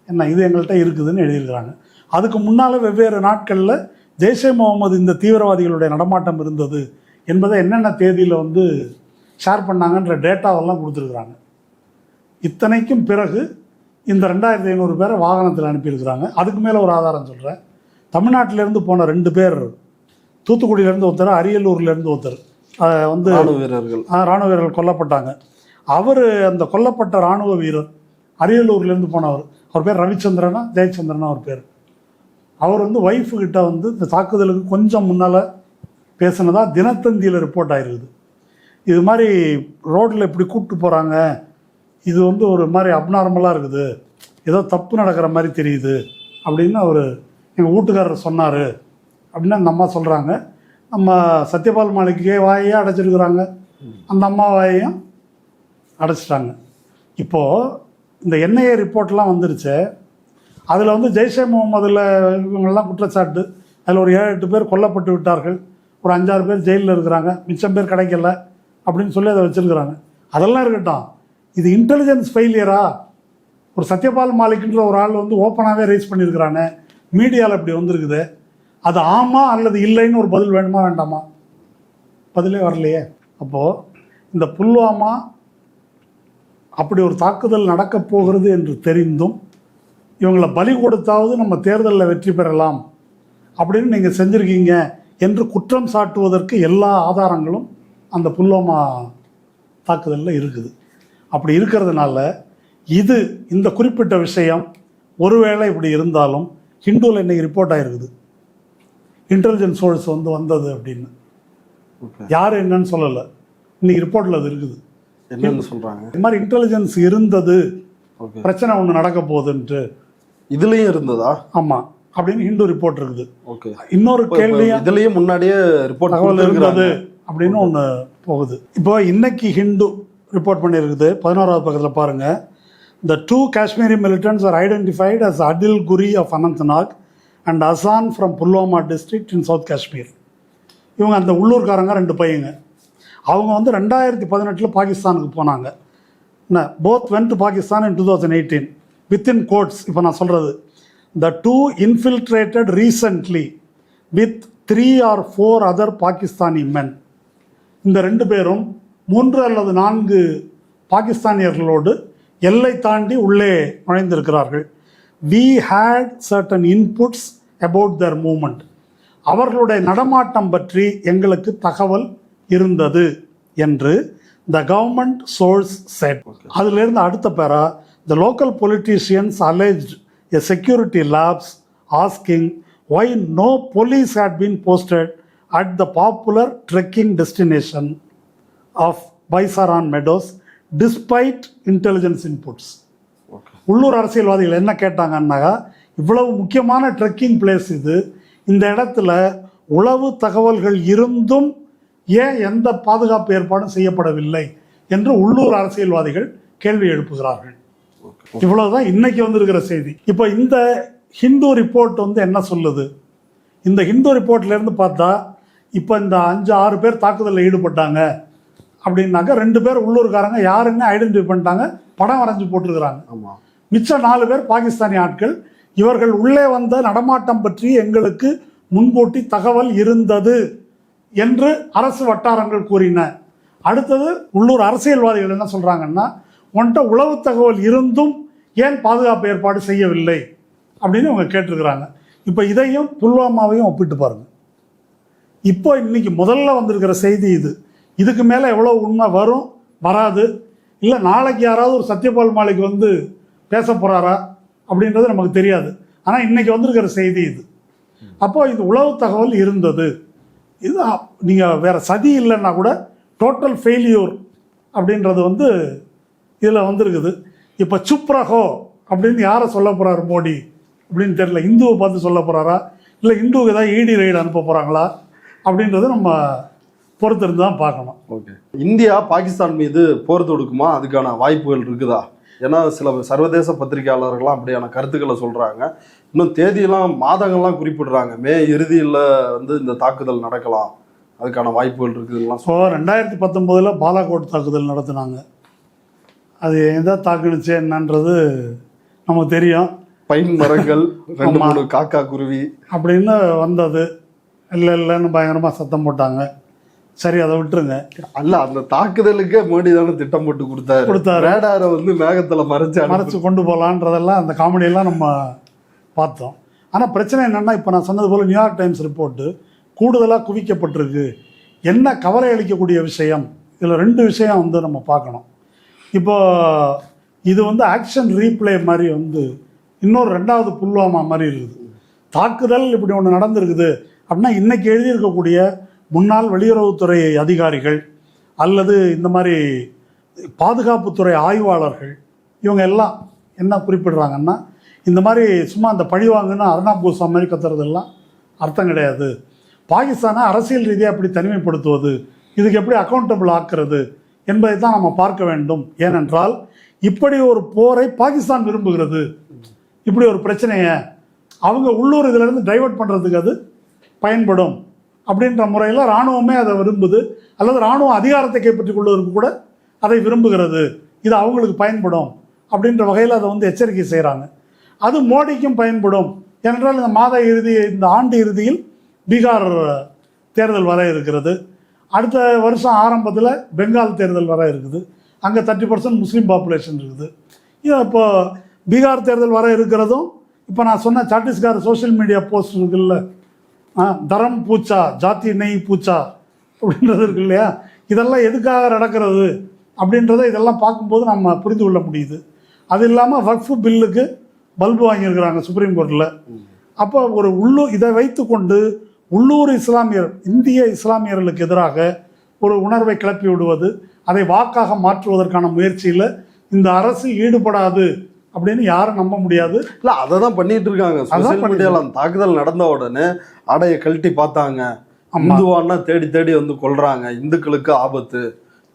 என்ன, இது எங்கள்கிட்ட இருக்குதுன்னு எழுதியிருக்கிறாங்க. அதுக்கு முன்னால் வெவ்வேறு நாட்களில் ஜெய்ஷே முகமது இந்த தீவிரவாதிகளுடைய நடமாட்டம் இருந்தது என்பதை என்னென்ன தேதியில் வந்து ஷேர் பண்ணாங்கன்ற டேட்டாவெல்லாம் கொடுத்துருக்குறாங்க. இத்தனைக்கும் பிறகு இந்த 2500 பேரை வாகனத்தில் அனுப்பியிருக்கிறாங்க. அதுக்கு மேலே ஒரு ஆதாரம் சொல்கிறேன். தமிழ்நாட்டிலேருந்து போன 2 பேர், தூத்துக்குடியிலேருந்து ஒருத்தர், அரியலூர்லேருந்து ஒருத்தர், வந்து ராணுவ வீரர்கள் இராணுவ வீரர்கள் கொல்லப்பட்டாங்க. அவர் அந்த கொல்லப்பட்ட இராணுவ வீரர் அரியலூர்லேருந்து போனவர், அவர் பேர் ரவிச்சந்திரனா ஜெயச்சந்திரனா அவர் பேர். அவர் வந்து ஒய்ஃபு கிட்ட வந்து இந்த தாக்குதலுக்கு கொஞ்சம் முன்னால் பேசினதா தினத்தந்தியில் ரிப்போர்ட் ஆகிருக்குது. இது மாதிரி ரோட்டில் இப்படி கூப்பிட்டு போகிறாங்க, இது வந்து ஒரு மாதிரி அப்நார்மலாக இருக்குது, ஏதோ தப்பு நடக்கிற மாதிரி தெரியுது அப்படின்னு அவர் எங்கள் வீட்டுக்காரர் சொன்னார் அப்படின்னு அந்த அம்மா சொல்கிறாங்க. நம்ம சத்யபால் மாலிக்கே வாயே அடைச்சிருக்கிறாங்க, அந்த அம்மா வாயையும் அடைச்சிட்டாங்க. இப்போது இந்த என்ஐஏ ரிப்போர்ட்லாம் வந்துருச்சு, அதில் வந்து ஜெய்ஷே முகமதில் இவங்கெல்லாம் குற்றச்சாட்டு, அதில் ஒரு 7-8 பேர் கொல்லப்பட்டு விட்டார்கள், ஒரு 5-6 பேர் ஜெயிலில் இருக்கிறாங்க, மிச்சம் பேர் கிடைக்கல அப்படின்னு சொல்லி அதை வச்சுருக்கிறாங்க. அதெல்லாம் இருக்கட்டும், இது இன்டெலிஜென்ஸ் ஃபெயிலியரா? ஒரு சத்யபால் மாலிக்ன்ற ஒரு ஆள் வந்து ஓப்பனாகவே ரைஸ் பண்ணியிருக்கிறானே, மீடியாவில் இப்படி வந்திருக்குது, அது ஆமாம் அல்லது இல்லைன்னு ஒரு பதில் வேணுமா வேண்டாமா? பதிலே வரலையே. அப்போது இந்த புல்வாமா அப்படி ஒரு தாக்குதல் நடக்கப் போகிறது என்று தெரிந்தும் இவங்களை பலி கொடுத்தாவது நம்ம தேர்தலில் வெற்றி பெறலாம் அப்படின்னு நீங்கள் செஞ்சுருக்கீங்க என்று குற்றம் சாட்டுவதற்கு எல்லா ஆதாரங்களும் அந்த புல்வாமா தாக்குதலில் இருக்குது. அப்படி இருக்கிறதுனால இந்த குறிப்பிட்ட விஷயம் ஒருவேளை இப்படி இருந்தாலும் ஹிந்துவில் இன்றைக்கி ரிப்போர்ட் ஆகிருக்குது, இன்டெலிஜென்ஸ் சோர்ஸ் வந்து வந்தது அப்படின்னு. யார் என்னன்னு சொல்லலை, இன்னைக்கு ரிப்போர்ட்டில் அது இருக்குது. என்னன்னு சொல்கிறாங்க, இது மாதிரி இன்டெலிஜென்ஸ் இருந்தது, பிரச்சனை ஒன்று நடக்க போகுதுன்ட்டு. இதுலேயும் இருந்ததா? ஆமாம் அப்படின்னு ஹிந்து ரிப்போர்ட் இருக்குது. ஓகே, இன்னொரு கேள்வியும் இதுலேயும் முன்னாடியே ரிப்போர்ட் தகவல் இருந்தது அப்படின்னு ஒன்று போகுது. இப்போ இன்னைக்கு ஹிந்து ரிப்போர்ட் பண்ணியிருக்குது 11வது பக்கத்தில் பாருங்கள். The 2 Kashmiri militants are identified as Adil Guri of Anantnag and Hassan from Pulwama district in South Kashmir. இவங்க அந்த உள்ளூர்காரங்க 2 பையங்க. அவங்க வந்து 2018 பாகிஸ்தானுக்கு போனாங்க. Both went to Pakistan in 2018 within quotes. இப்போ நான் சொல்கிறது, the 2 infiltrated recently with 3 or 4 other Pakistani men. இந்த 2 பேரும் 3 அல்லது 4 பாகிஸ்தானியர்களோடு எல்லை தாண்டி உள்ளே நுழைந்திருக்கிறார்கள். We had certain inputs about their movement. அவர்களுடைய நடமாட்டம் பற்றி எங்களுக்கு தகவல் இருந்தது என்று the government source said. அதிலிருந்து அடுத்த பேரா, the local politicians alleged a security lapse, asking why no police had been posted at the popular trekking destination of Baisaran Meadows despite intelligence inputs. உள்ளூர் அரசியல்வாதிகள் என்ன கேட்டாங்கன்னாக்கா, இவ்வளவு முக்கியமான ட்ரெக்கிங் பிளேஸ் இது, இந்த இடத்துல உளவு தகவல்கள் இருந்தும் ஏன் எந்த பாதுகாப்பு ஏற்பாடும் செய்யப்படவில்லை என்று உள்ளூர் அரசியல்வாதிகள் கேள்வி எழுப்புகிறார்கள். இவ்வளவுதான் இன்னைக்கு வந்திருக்கிற செய்தி. இப்போ இந்த ஹிந்து ரிப்போர்ட் வந்து என்ன சொல்லுது? இந்த ஹிந்து ரிப்போர்ட்லேருந்து பார்த்தா இப்போ இந்த 5-6 பேர் தாக்குதலில் ஈடுபட்டாங்க அப்படின்னாக்கா 2 பேர் உள்ளூர்காரங்க யாருன்னு ஐடென்டிஃபை பண்ணிட்டாங்க, படம் வரைஞ்சி போட்டிருக்கிறாங்க. மிச்சம் 4 பேர் பாகிஸ்தானி ஆட்கள். இவர்கள் உள்ளே வந்த நடமாட்டம் பற்றி எங்களுக்கு முன்கூட்டி தகவல் இருந்தது என்று அரசு வட்டாரங்கள் கூறின. அடுத்தது உள்ளூர் அரசியல்வாதிகள் என்ன சொல்கிறாங்கன்னா, உன்கிட்ட உளவு தகவல் இருந்தும் ஏன் பாதுகாப்பு ஏற்பாடு செய்யவில்லை அப்படின்னு அவங்க கேட்டிருக்கிறாங்க. இப்போ இதையும் புல்வாமாவையும் ஒப்பிட்டு பாருங்கள். இப்போ இன்னைக்கு முதல்ல வந்திருக்கிற செய்தி இது. இதுக்கு மேலே எவ்வளோ உண்மை வரும் வராது, இல்லை நாளைக்கு யாராவது ஒரு சத்யபால் மாலிக் வந்து பேச போகிறாரா அப்படின்றது நமக்கு தெரியாது. ஆனால் இன்றைக்கி வந்திருக்கிற செய்தி இது. அப்போது இது உளவு தகவல் இருந்தது. இது நீங்கள் வேறு சதி இல்லைன்னா கூட டோட்டல் ஃபெயிலியூர் அப்படின்றது வந்து இதில் வந்திருக்குது. இப்போ சுப்ரஹோ அப்படின்னு யாரை சொல்ல போகிறாரு மோடி அப்படின்னு தெரியல. இந்துவை பார்த்து சொல்ல போகிறாரா, இல்லை இந்துவுக்கு ஏதாவது இடி ரைடு அனுப்ப போகிறாங்களா அப்படின்றத நம்ம பொறுத்திருந்து தான் பார்க்கணும். ஓகே, இந்தியா பாகிஸ்தான் மீது போர் தொடுக்குமா? அதுக்கான வாய்ப்புகள் இருக்குதா? ஏன்னா சில சர்வதேச பத்திரிகையாளர்கள்லாம் அப்படியான கருத்துக்களை சொல்கிறாங்க. இன்னும் தேதியெல்லாம் மாதங்கள்லாம் குறிப்பிடுறாங்க, மே இறுதியில் வந்து இந்த தாக்குதல் நடக்கலாம், அதுக்கான வாய்ப்புகள் இருக்குதுலாம். ஸோ 2019 பாலாகோட் தாக்குதல் நடத்தினாங்க. அது எந்த தாக்குனுச்சு என்னன்றது நமக்கு தெரியும். பைன் மரங்கள் 2-3 காக்கா குருவி அப்படின்னு வந்தது. இல்லைன்னு பயங்கரமாக சத்தம் போட்டாங்க. சரி, அதை விட்டுருங்க. அல்ல, அந்த தாக்குதலுக்கே மோடி தானே திட்டம் போட்டு கொடுத்தாரு. ரேடாரை வந்து மேகத்தில் மறைச்சு கொண்டு போகலான்றதெல்லாம் அந்த காமெடியெல்லாம் நம்ம பார்த்தோம். ஆனால் பிரச்சனை என்னென்னா, இப்போ நான் சொன்னது போல் நியூயார்க் டைம்ஸ் ரிப்போர்ட்டு கூடுதலாக குவிக்கப்பட்டிருக்கு. என்ன கவலை அளிக்கக்கூடிய விஷயம், இதில் 2 விஷயம் வந்து நம்ம பார்க்கணும். இப்போ இது வந்து ஆக்ஷன் ரீப்ளே மாதிரி வந்து இன்னொரு 2வது புல்வாமா மாதிரி இருக்குது. தாக்குதல் இப்படி ஒன்று நடந்திருக்குது அப்படின்னா இன்றைக்கி எழுதியிருக்கக்கூடிய முன்னாள் வெளியுறவுத்துறை அதிகாரிகள் அல்லது இந்த மாதிரி பாதுகாப்புத்துறை ஆய்வாளர்கள் இவங்க எல்லாம் என்ன குறிப்பிடுறாங்கன்னா, இந்த மாதிரி சும்மா அந்த பழிவாங்குன்னு அர்னாப் கோஸ்வாமி மாதிரி கத்துறதெல்லாம் அர்த்தம் கிடையாது. பாகிஸ்தானை அரசியல் ரீதியாக எப்படி தனிமைப்படுத்துவது, இதுக்கு எப்படி அக்கௌண்டபிள் ஆக்குறது என்பதை தான் நம்ம பார்க்க வேண்டும். ஏனென்றால் இப்படி ஒரு போரை பாகிஸ்தான் விரும்புகிறது. இப்படி ஒரு பிரச்சனையை அவங்க உள்ளூர் இதிலிருந்து டைவர்ட் பண்ணுறதுக்கு அது பயன்படும் அப்படின்ற முறையில் இராணுவமே அதை விரும்புது, அல்லது இராணுவ அதிகாரத்தை கைப்பற்றிக் கொள்வதற்கு கூட அதை விரும்புகிறது. இது அவங்களுக்கு பயன்படும் அப்படின்ற வகையில் அதை வந்து எச்சரிக்கை செய்கிறாங்க. அது மோடிக்கும் பயன்படும். ஏனென்றால் இந்த ஆண்டு இறுதியில் பீகார் தேர்தல் வர இருக்கிறது. அடுத்த வருஷம் ஆரம்பத்தில் பெங்கால் தேர்தல் வர இருக்குது. அங்கே 30% முஸ்லீம் பாப்புலேஷன் இருக்குது. இப்போ பீகார் தேர்தல் வர இருக்கிறதும் இப்போ நான் சொன்ன சத்தீஸ்கர் சோஷியல் மீடியா போஸ்ட் இருக்குல்ல, தரம் பூச்சா ஜாதி நெய் பூச்சா அப்படின்றது இருக்கு இல்லையா, இதெல்லாம் எதுக்காக நடக்கிறது அப்படின்றத இதெல்லாம் பார்க்கும்போது நம்ம புரிந்து கொள்ள முடியுது. அது இல்லாமல் வக்ஃபு பில்லுக்கு பல்பு வாங்கியிருக்கிறாங்க சுப்ரீம் கோர்ட்டில். அப்போ ஒரு இதை வைத்து கொண்டு உள்ளூர் இஸ்லாமியர் இந்திய இஸ்லாமியர்களுக்கு எதிராக ஒரு உணர்வை கிளப்பி விடுவது, அதை வாக்காக மாற்றுவதற்கான முயற்சியில் இந்த அரசு ஈடுபடாது அப்படின்னு யாரும் நம்ப முடியாது. இல்லை, அதை தான் பண்ணிட்டு இருக்காங்க. சோசியல் மீடியாவில் அந்த தாக்குதல் நடந்த உடனே ஆடையை கழட்டி பார்த்தாங்க, இந்துவானா தேடி தேடி வந்து கொள்றாங்க, இந்துக்களுக்கு ஆபத்து.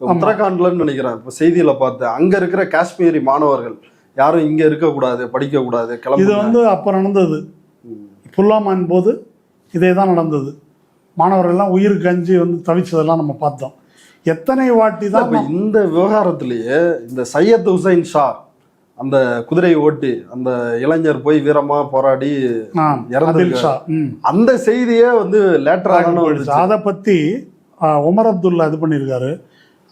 உத்தரகாண்ட்லன்னு நினைக்கிறேன், இப்போ செய்தியில பார்த்தேன், அங்க இருக்கிற காஷ்மீரி மாணவர்கள் யாரும் இங்க இருக்கக்கூடாது, படிக்கக்கூடாது, இது வந்து அப்போ நடந்தது. புல்வாமான் போது இதே தான் நடந்தது. மாணவர்கள்லாம் உயிர் கஞ்சி வந்து தவிச்சதெல்லாம் நம்ம பார்த்தோம். எத்தனை வாட்டி தான் இந்த விவகாரத்திலேயே இந்த சையத் ஹுசைன் ஷா அந்த குதிரை ஓட்டி அந்த இளைஞர் போய் வீரமா போராடி அந்த செய்தியே வந்து லேட்டராக அதை பத்தி உமர் அப்துல்லா இது பண்ணியிருக்காரு.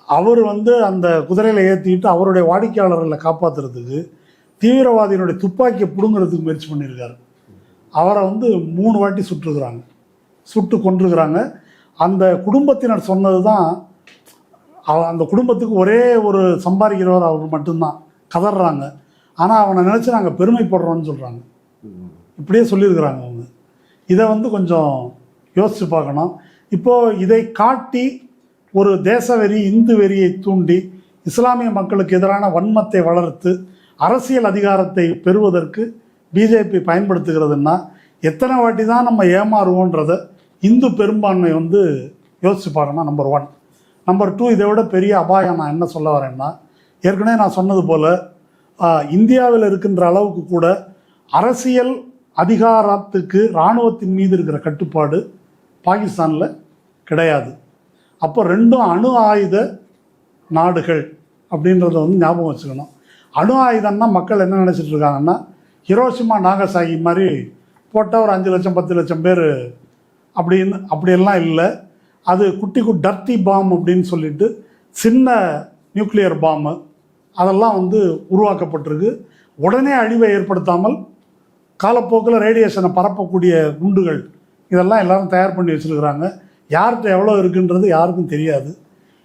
அவர் வந்து அந்த குதிரையில ஏற்றிட்டு அவருடைய வாடிக்கையாளர்களை காப்பாற்றுறதுக்கு தீவிரவாதியினுடைய துப்பாக்கியை பிடுங்கிறதுக்கு முயற்சி பண்ணியிருக்காரு. அவரை வந்து 3 வாட்டி சுட்டு கொண்டிருக்கிறாங்க. அந்த குடும்பத்தினர் சொன்னது தான், அந்த குடும்பத்துக்கு ஒரே ஒரு சம்பாதிக்கிறவர் அவர் மட்டும்தான், கதறாங்க. ஆனால் அவனை நினச்சி நாங்கள் பெருமைப்படுறோன்னு சொல்கிறாங்க. இப்படியே சொல்லியிருக்கிறாங்க அவங்க. இதை வந்து கொஞ்சம் யோசித்து பார்க்கணும். இப்போது இதை காட்டி ஒரு தேசவெறி இந்து வெறியை தூண்டி இஸ்லாமிய மக்களுக்கு எதிரான வன்மத்தை வளர்த்து அரசியல் அதிகாரத்தை பெறுவதற்கு பிஜேபி பயன்படுத்துகிறதுன்னா எத்தனை வாட்டி தான் நம்ம ஏமாறுவோன்றதை இந்து பெரும்பான்மை வந்து யோசிச்சு பார்க்கணும். நம்பர் 1. நம்பர் 2, இதை விட பெரிய அபாயம் நான் என்ன சொல்ல வரேன்னா, ஏற்கனவே நான் சொன்னது போல் இந்தியாவில் இருக்கின்ற அளவுக்கு கூட அரசியல் அதிகாரத்துக்கு இராணுவத்தின் மீது இருக்கிற கட்டுப்பாடு பாகிஸ்தானில் கிடையாது. அப்போ 2ம் அணு ஆயுத நாடுகள் அப்படின்றத வந்து ஞாபகம் வச்சுக்கணும். அணு ஆயுதம்னா மக்கள் என்ன நினச்சிட்டு இருக்காங்கன்னா, ஹிரோஷிமா நாகசாகி மாதிரி போட்டால் ஒரு 5 லட்சம் 10 லட்சம் பேர் அப்படியெல்லாம் இல்லை. அது குட்டி டர்ட்டி பாம் அப்படின்னு சொல்லிட்டு சின்ன நியூக்ளியர் பாம்பு அதெல்லாம் வந்து உருவாக்கப்பட்டிருக்கு. உடனே அழிவை ஏற்படுத்தாமல் காலப்போக்கில் ரேடியேஷனை பரப்பக்கூடிய குண்டுகள் இதெல்லாம் எல்லாரும் தயார் பண்ணி வச்சுருக்கிறாங்க. யார்கிட்ட எவ்வளோ இருக்குன்றது யாருக்கும் தெரியாது.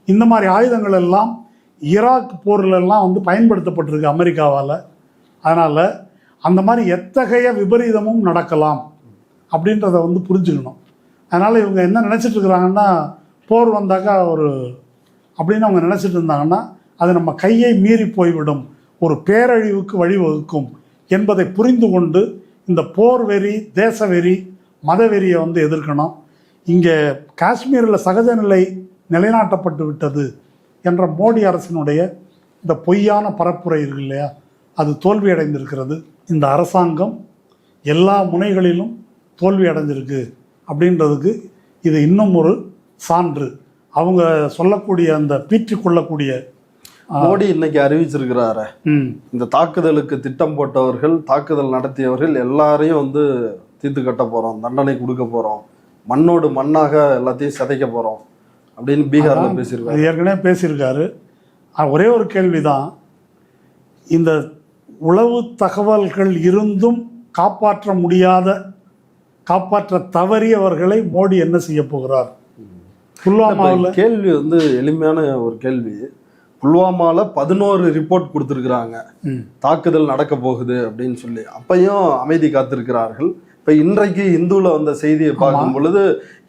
இந்த மாதிரி ஆயுதங்கள் எல்லாம் ஈராக் போரிலெல்லாம் வந்து பயன்படுத்தப்பட்டிருக்கு அமெரிக்காவால். அதனால் அந்த மாதிரி எத்தகைய விபரீதமும் நடக்கலாம் அப்படின்றத வந்து புரிஞ்சுக்கணும். அதனால் இவங்க என்ன நினச்சிட்டு இருக்கிறாங்கன்னா, போர் வந்தாக்கா அப்படின்னு அவங்க நினச்சிட்டு இருந்தாங்கன்னா அது நம்ம கையை மீறி போய்விடும், ஒரு பேரழிவுக்கு வழிவகுக்கும் என்பதை புரிந்து கொண்டு இந்த போர் வெறி, தேச வெறி, மத வெறியை வந்து எதிர்க்கணும். இங்கே காஷ்மீரில் சகஜ நிலை நிலைநாட்டப்பட்டு விட்டது என்ற மோடி அரசினுடைய இந்த பொய்யான பரப்புரை இருக்கு இல்லையா, அது தோல்வி அடைந்திருக்கிறது. இந்த அரசாங்கம் எல்லா முனைகளிலும் தோல்வி அடைஞ்சிருக்கு அப்படின்றதுக்கு இது இன்னும் ஒரு சான்று. அவங்க சொல்லக்கூடிய அந்த பீற்றிக்கொள்ளக்கூடிய மோடி இன்னைக்கு அறிவிச்சிருக்கிறாரு, இந்த தாக்குதலுக்கு திட்டம் போட்டவர்கள், தாக்குதல் நடத்தியவர்கள் எல்லாரையும் வந்து தீர்த்து கட்ட போறோம், தண்டனை கொடுக்க போறோம், மண்ணோடு மண்ணாக எல்லாத்தையும் சிதைக்க போறோம் அப்படின்னு பீகார்ல பேசியிருக்காரு. ஏற்கனவே பேசியிருக்காரு. ஒரே ஒரு கேள்விதான், இந்த உளவு தகவல்கள் இருந்தும் காப்பாற்ற தவறியவர்களை மோடி என்ன செய்ய போகிறார்? புல்வாமாவில் கேள்வி வந்து எளிமையான ஒரு கேள்வி. புல்வாமால 11 ரிப்போர்ட் கொடுத்துருக்குறாங்க, தாக்குதல் நடக்க போகுது அப்படின்னு சொல்லி. அப்பையும் அமைதி காத்திருக்கிறார்கள். இப்ப இன்றைக்கு இந்துல வந்த செய்தியை பார்க்கும் பொழுது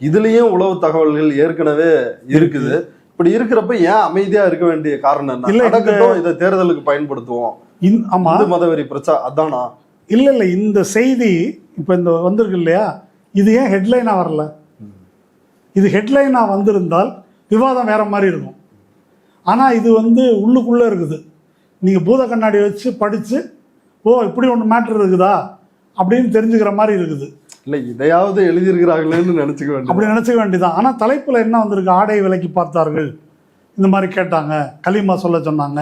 இதுலயும் உளவு தகவல்கள் ஏற்கனவே இருக்குது. இப்படி இருக்கிறப்ப ஏன் அமைதியா இருக்க வேண்டிய காரணம் என்ன? நடக்கட்டும், இதை தேர்தலுக்கு பயன்படுத்துவோம், இந்து மதவெறி பிரச்சா அதானா? இல்ல இந்த செய்தி இப்ப இந்த வந்திருக்கு இல்லையா, இது ஏன் ஹெட்லைனா வரல? இது ஹெட்லைனா வந்திருந்தால் விவாதம் வேற மாதிரி இருக்கும். ஆனா இது வந்து உள்ளுக்குள்ள இருக்குது. நீங்க பூத கண்ணாடி வச்சு படிச்சு, ஓ இப்படி ஒன்று மேட்டர் இருக்குதா அப்படின்னு தெரிஞ்சுக்கிற மாதிரி இருக்குது. இல்லை, இதையாவது எழுதியிருக்கிறார்களேன்னு நினச்சிக்க வேண்டியது, அப்படி நினச்சிக்க வேண்டியதான். ஆனால் தலைப்பில் என்ன வந்திருக்கு, ஆடை விலைக்கு பார்த்தார்கள், இந்த மாதிரி கேட்டாங்க, களிமா சொல்ல சொன்னாங்க,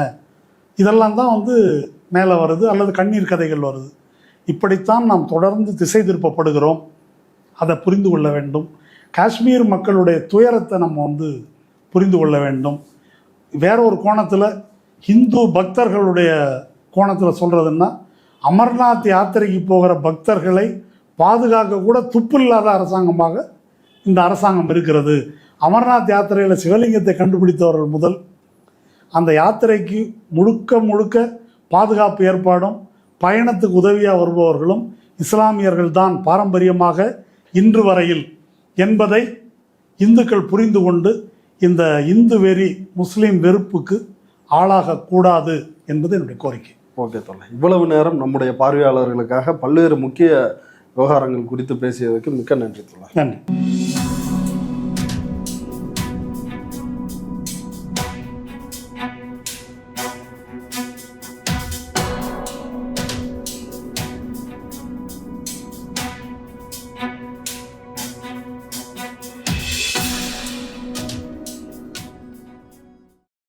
இதெல்லாம் தான் வந்து மேலே வருது, அல்லது கண்ணீர் கதைகள் வருது. இப்படித்தான் நாம் தொடர்ந்து திசை திருப்பப்படுகிறோம். அதை புரிந்து கொள்ள வேண்டும். காஷ்மீர் மக்களுடைய துயரத்தை நம்ம வந்து புரிந்து கொள்ள வேண்டும். வேற ஒரு கோணத்தில் ஹிந்து பக்தர்களுடைய கோணத்தில் சொல்கிறதுன்னா, அமர்நாத் யாத்திரைக்கு போகிற பக்தர்களை பாதுகாக்க கூட துப்பு இல்லாத அரசாங்கமாக இந்த அரசாங்கம் இருக்கிறது. அமர்நாத் யாத்திரையில் சிவலிங்கத்தை கண்டுபிடித்தவர்கள் முதல் அந்த யாத்திரைக்கு முழுக்க முழுக்க பாதுகாப்பு ஏற்பாடும் பயணத்துக்கு உதவியாக வருபவர்களும் இஸ்லாமியர்கள் தான் பாரம்பரியமாக இன்று வரையில் என்பதை இந்துக்கள் புரிந்து கொண்டு இந்த இந்து வெறி முஸ்லீம் வெறுப்புக்கு ஆளாகக்கூடாது என்பது என்னுடைய கோரிக்கை. ஓகே தோழர், இவ்வளவு நேரம் நம்முடைய பார்வையாளர்களுக்காக பல்வேறு முக்கிய விவகாரங்கள் குறித்து பேசியதற்கு மிக்க நன்றி தோழர். நன்றி.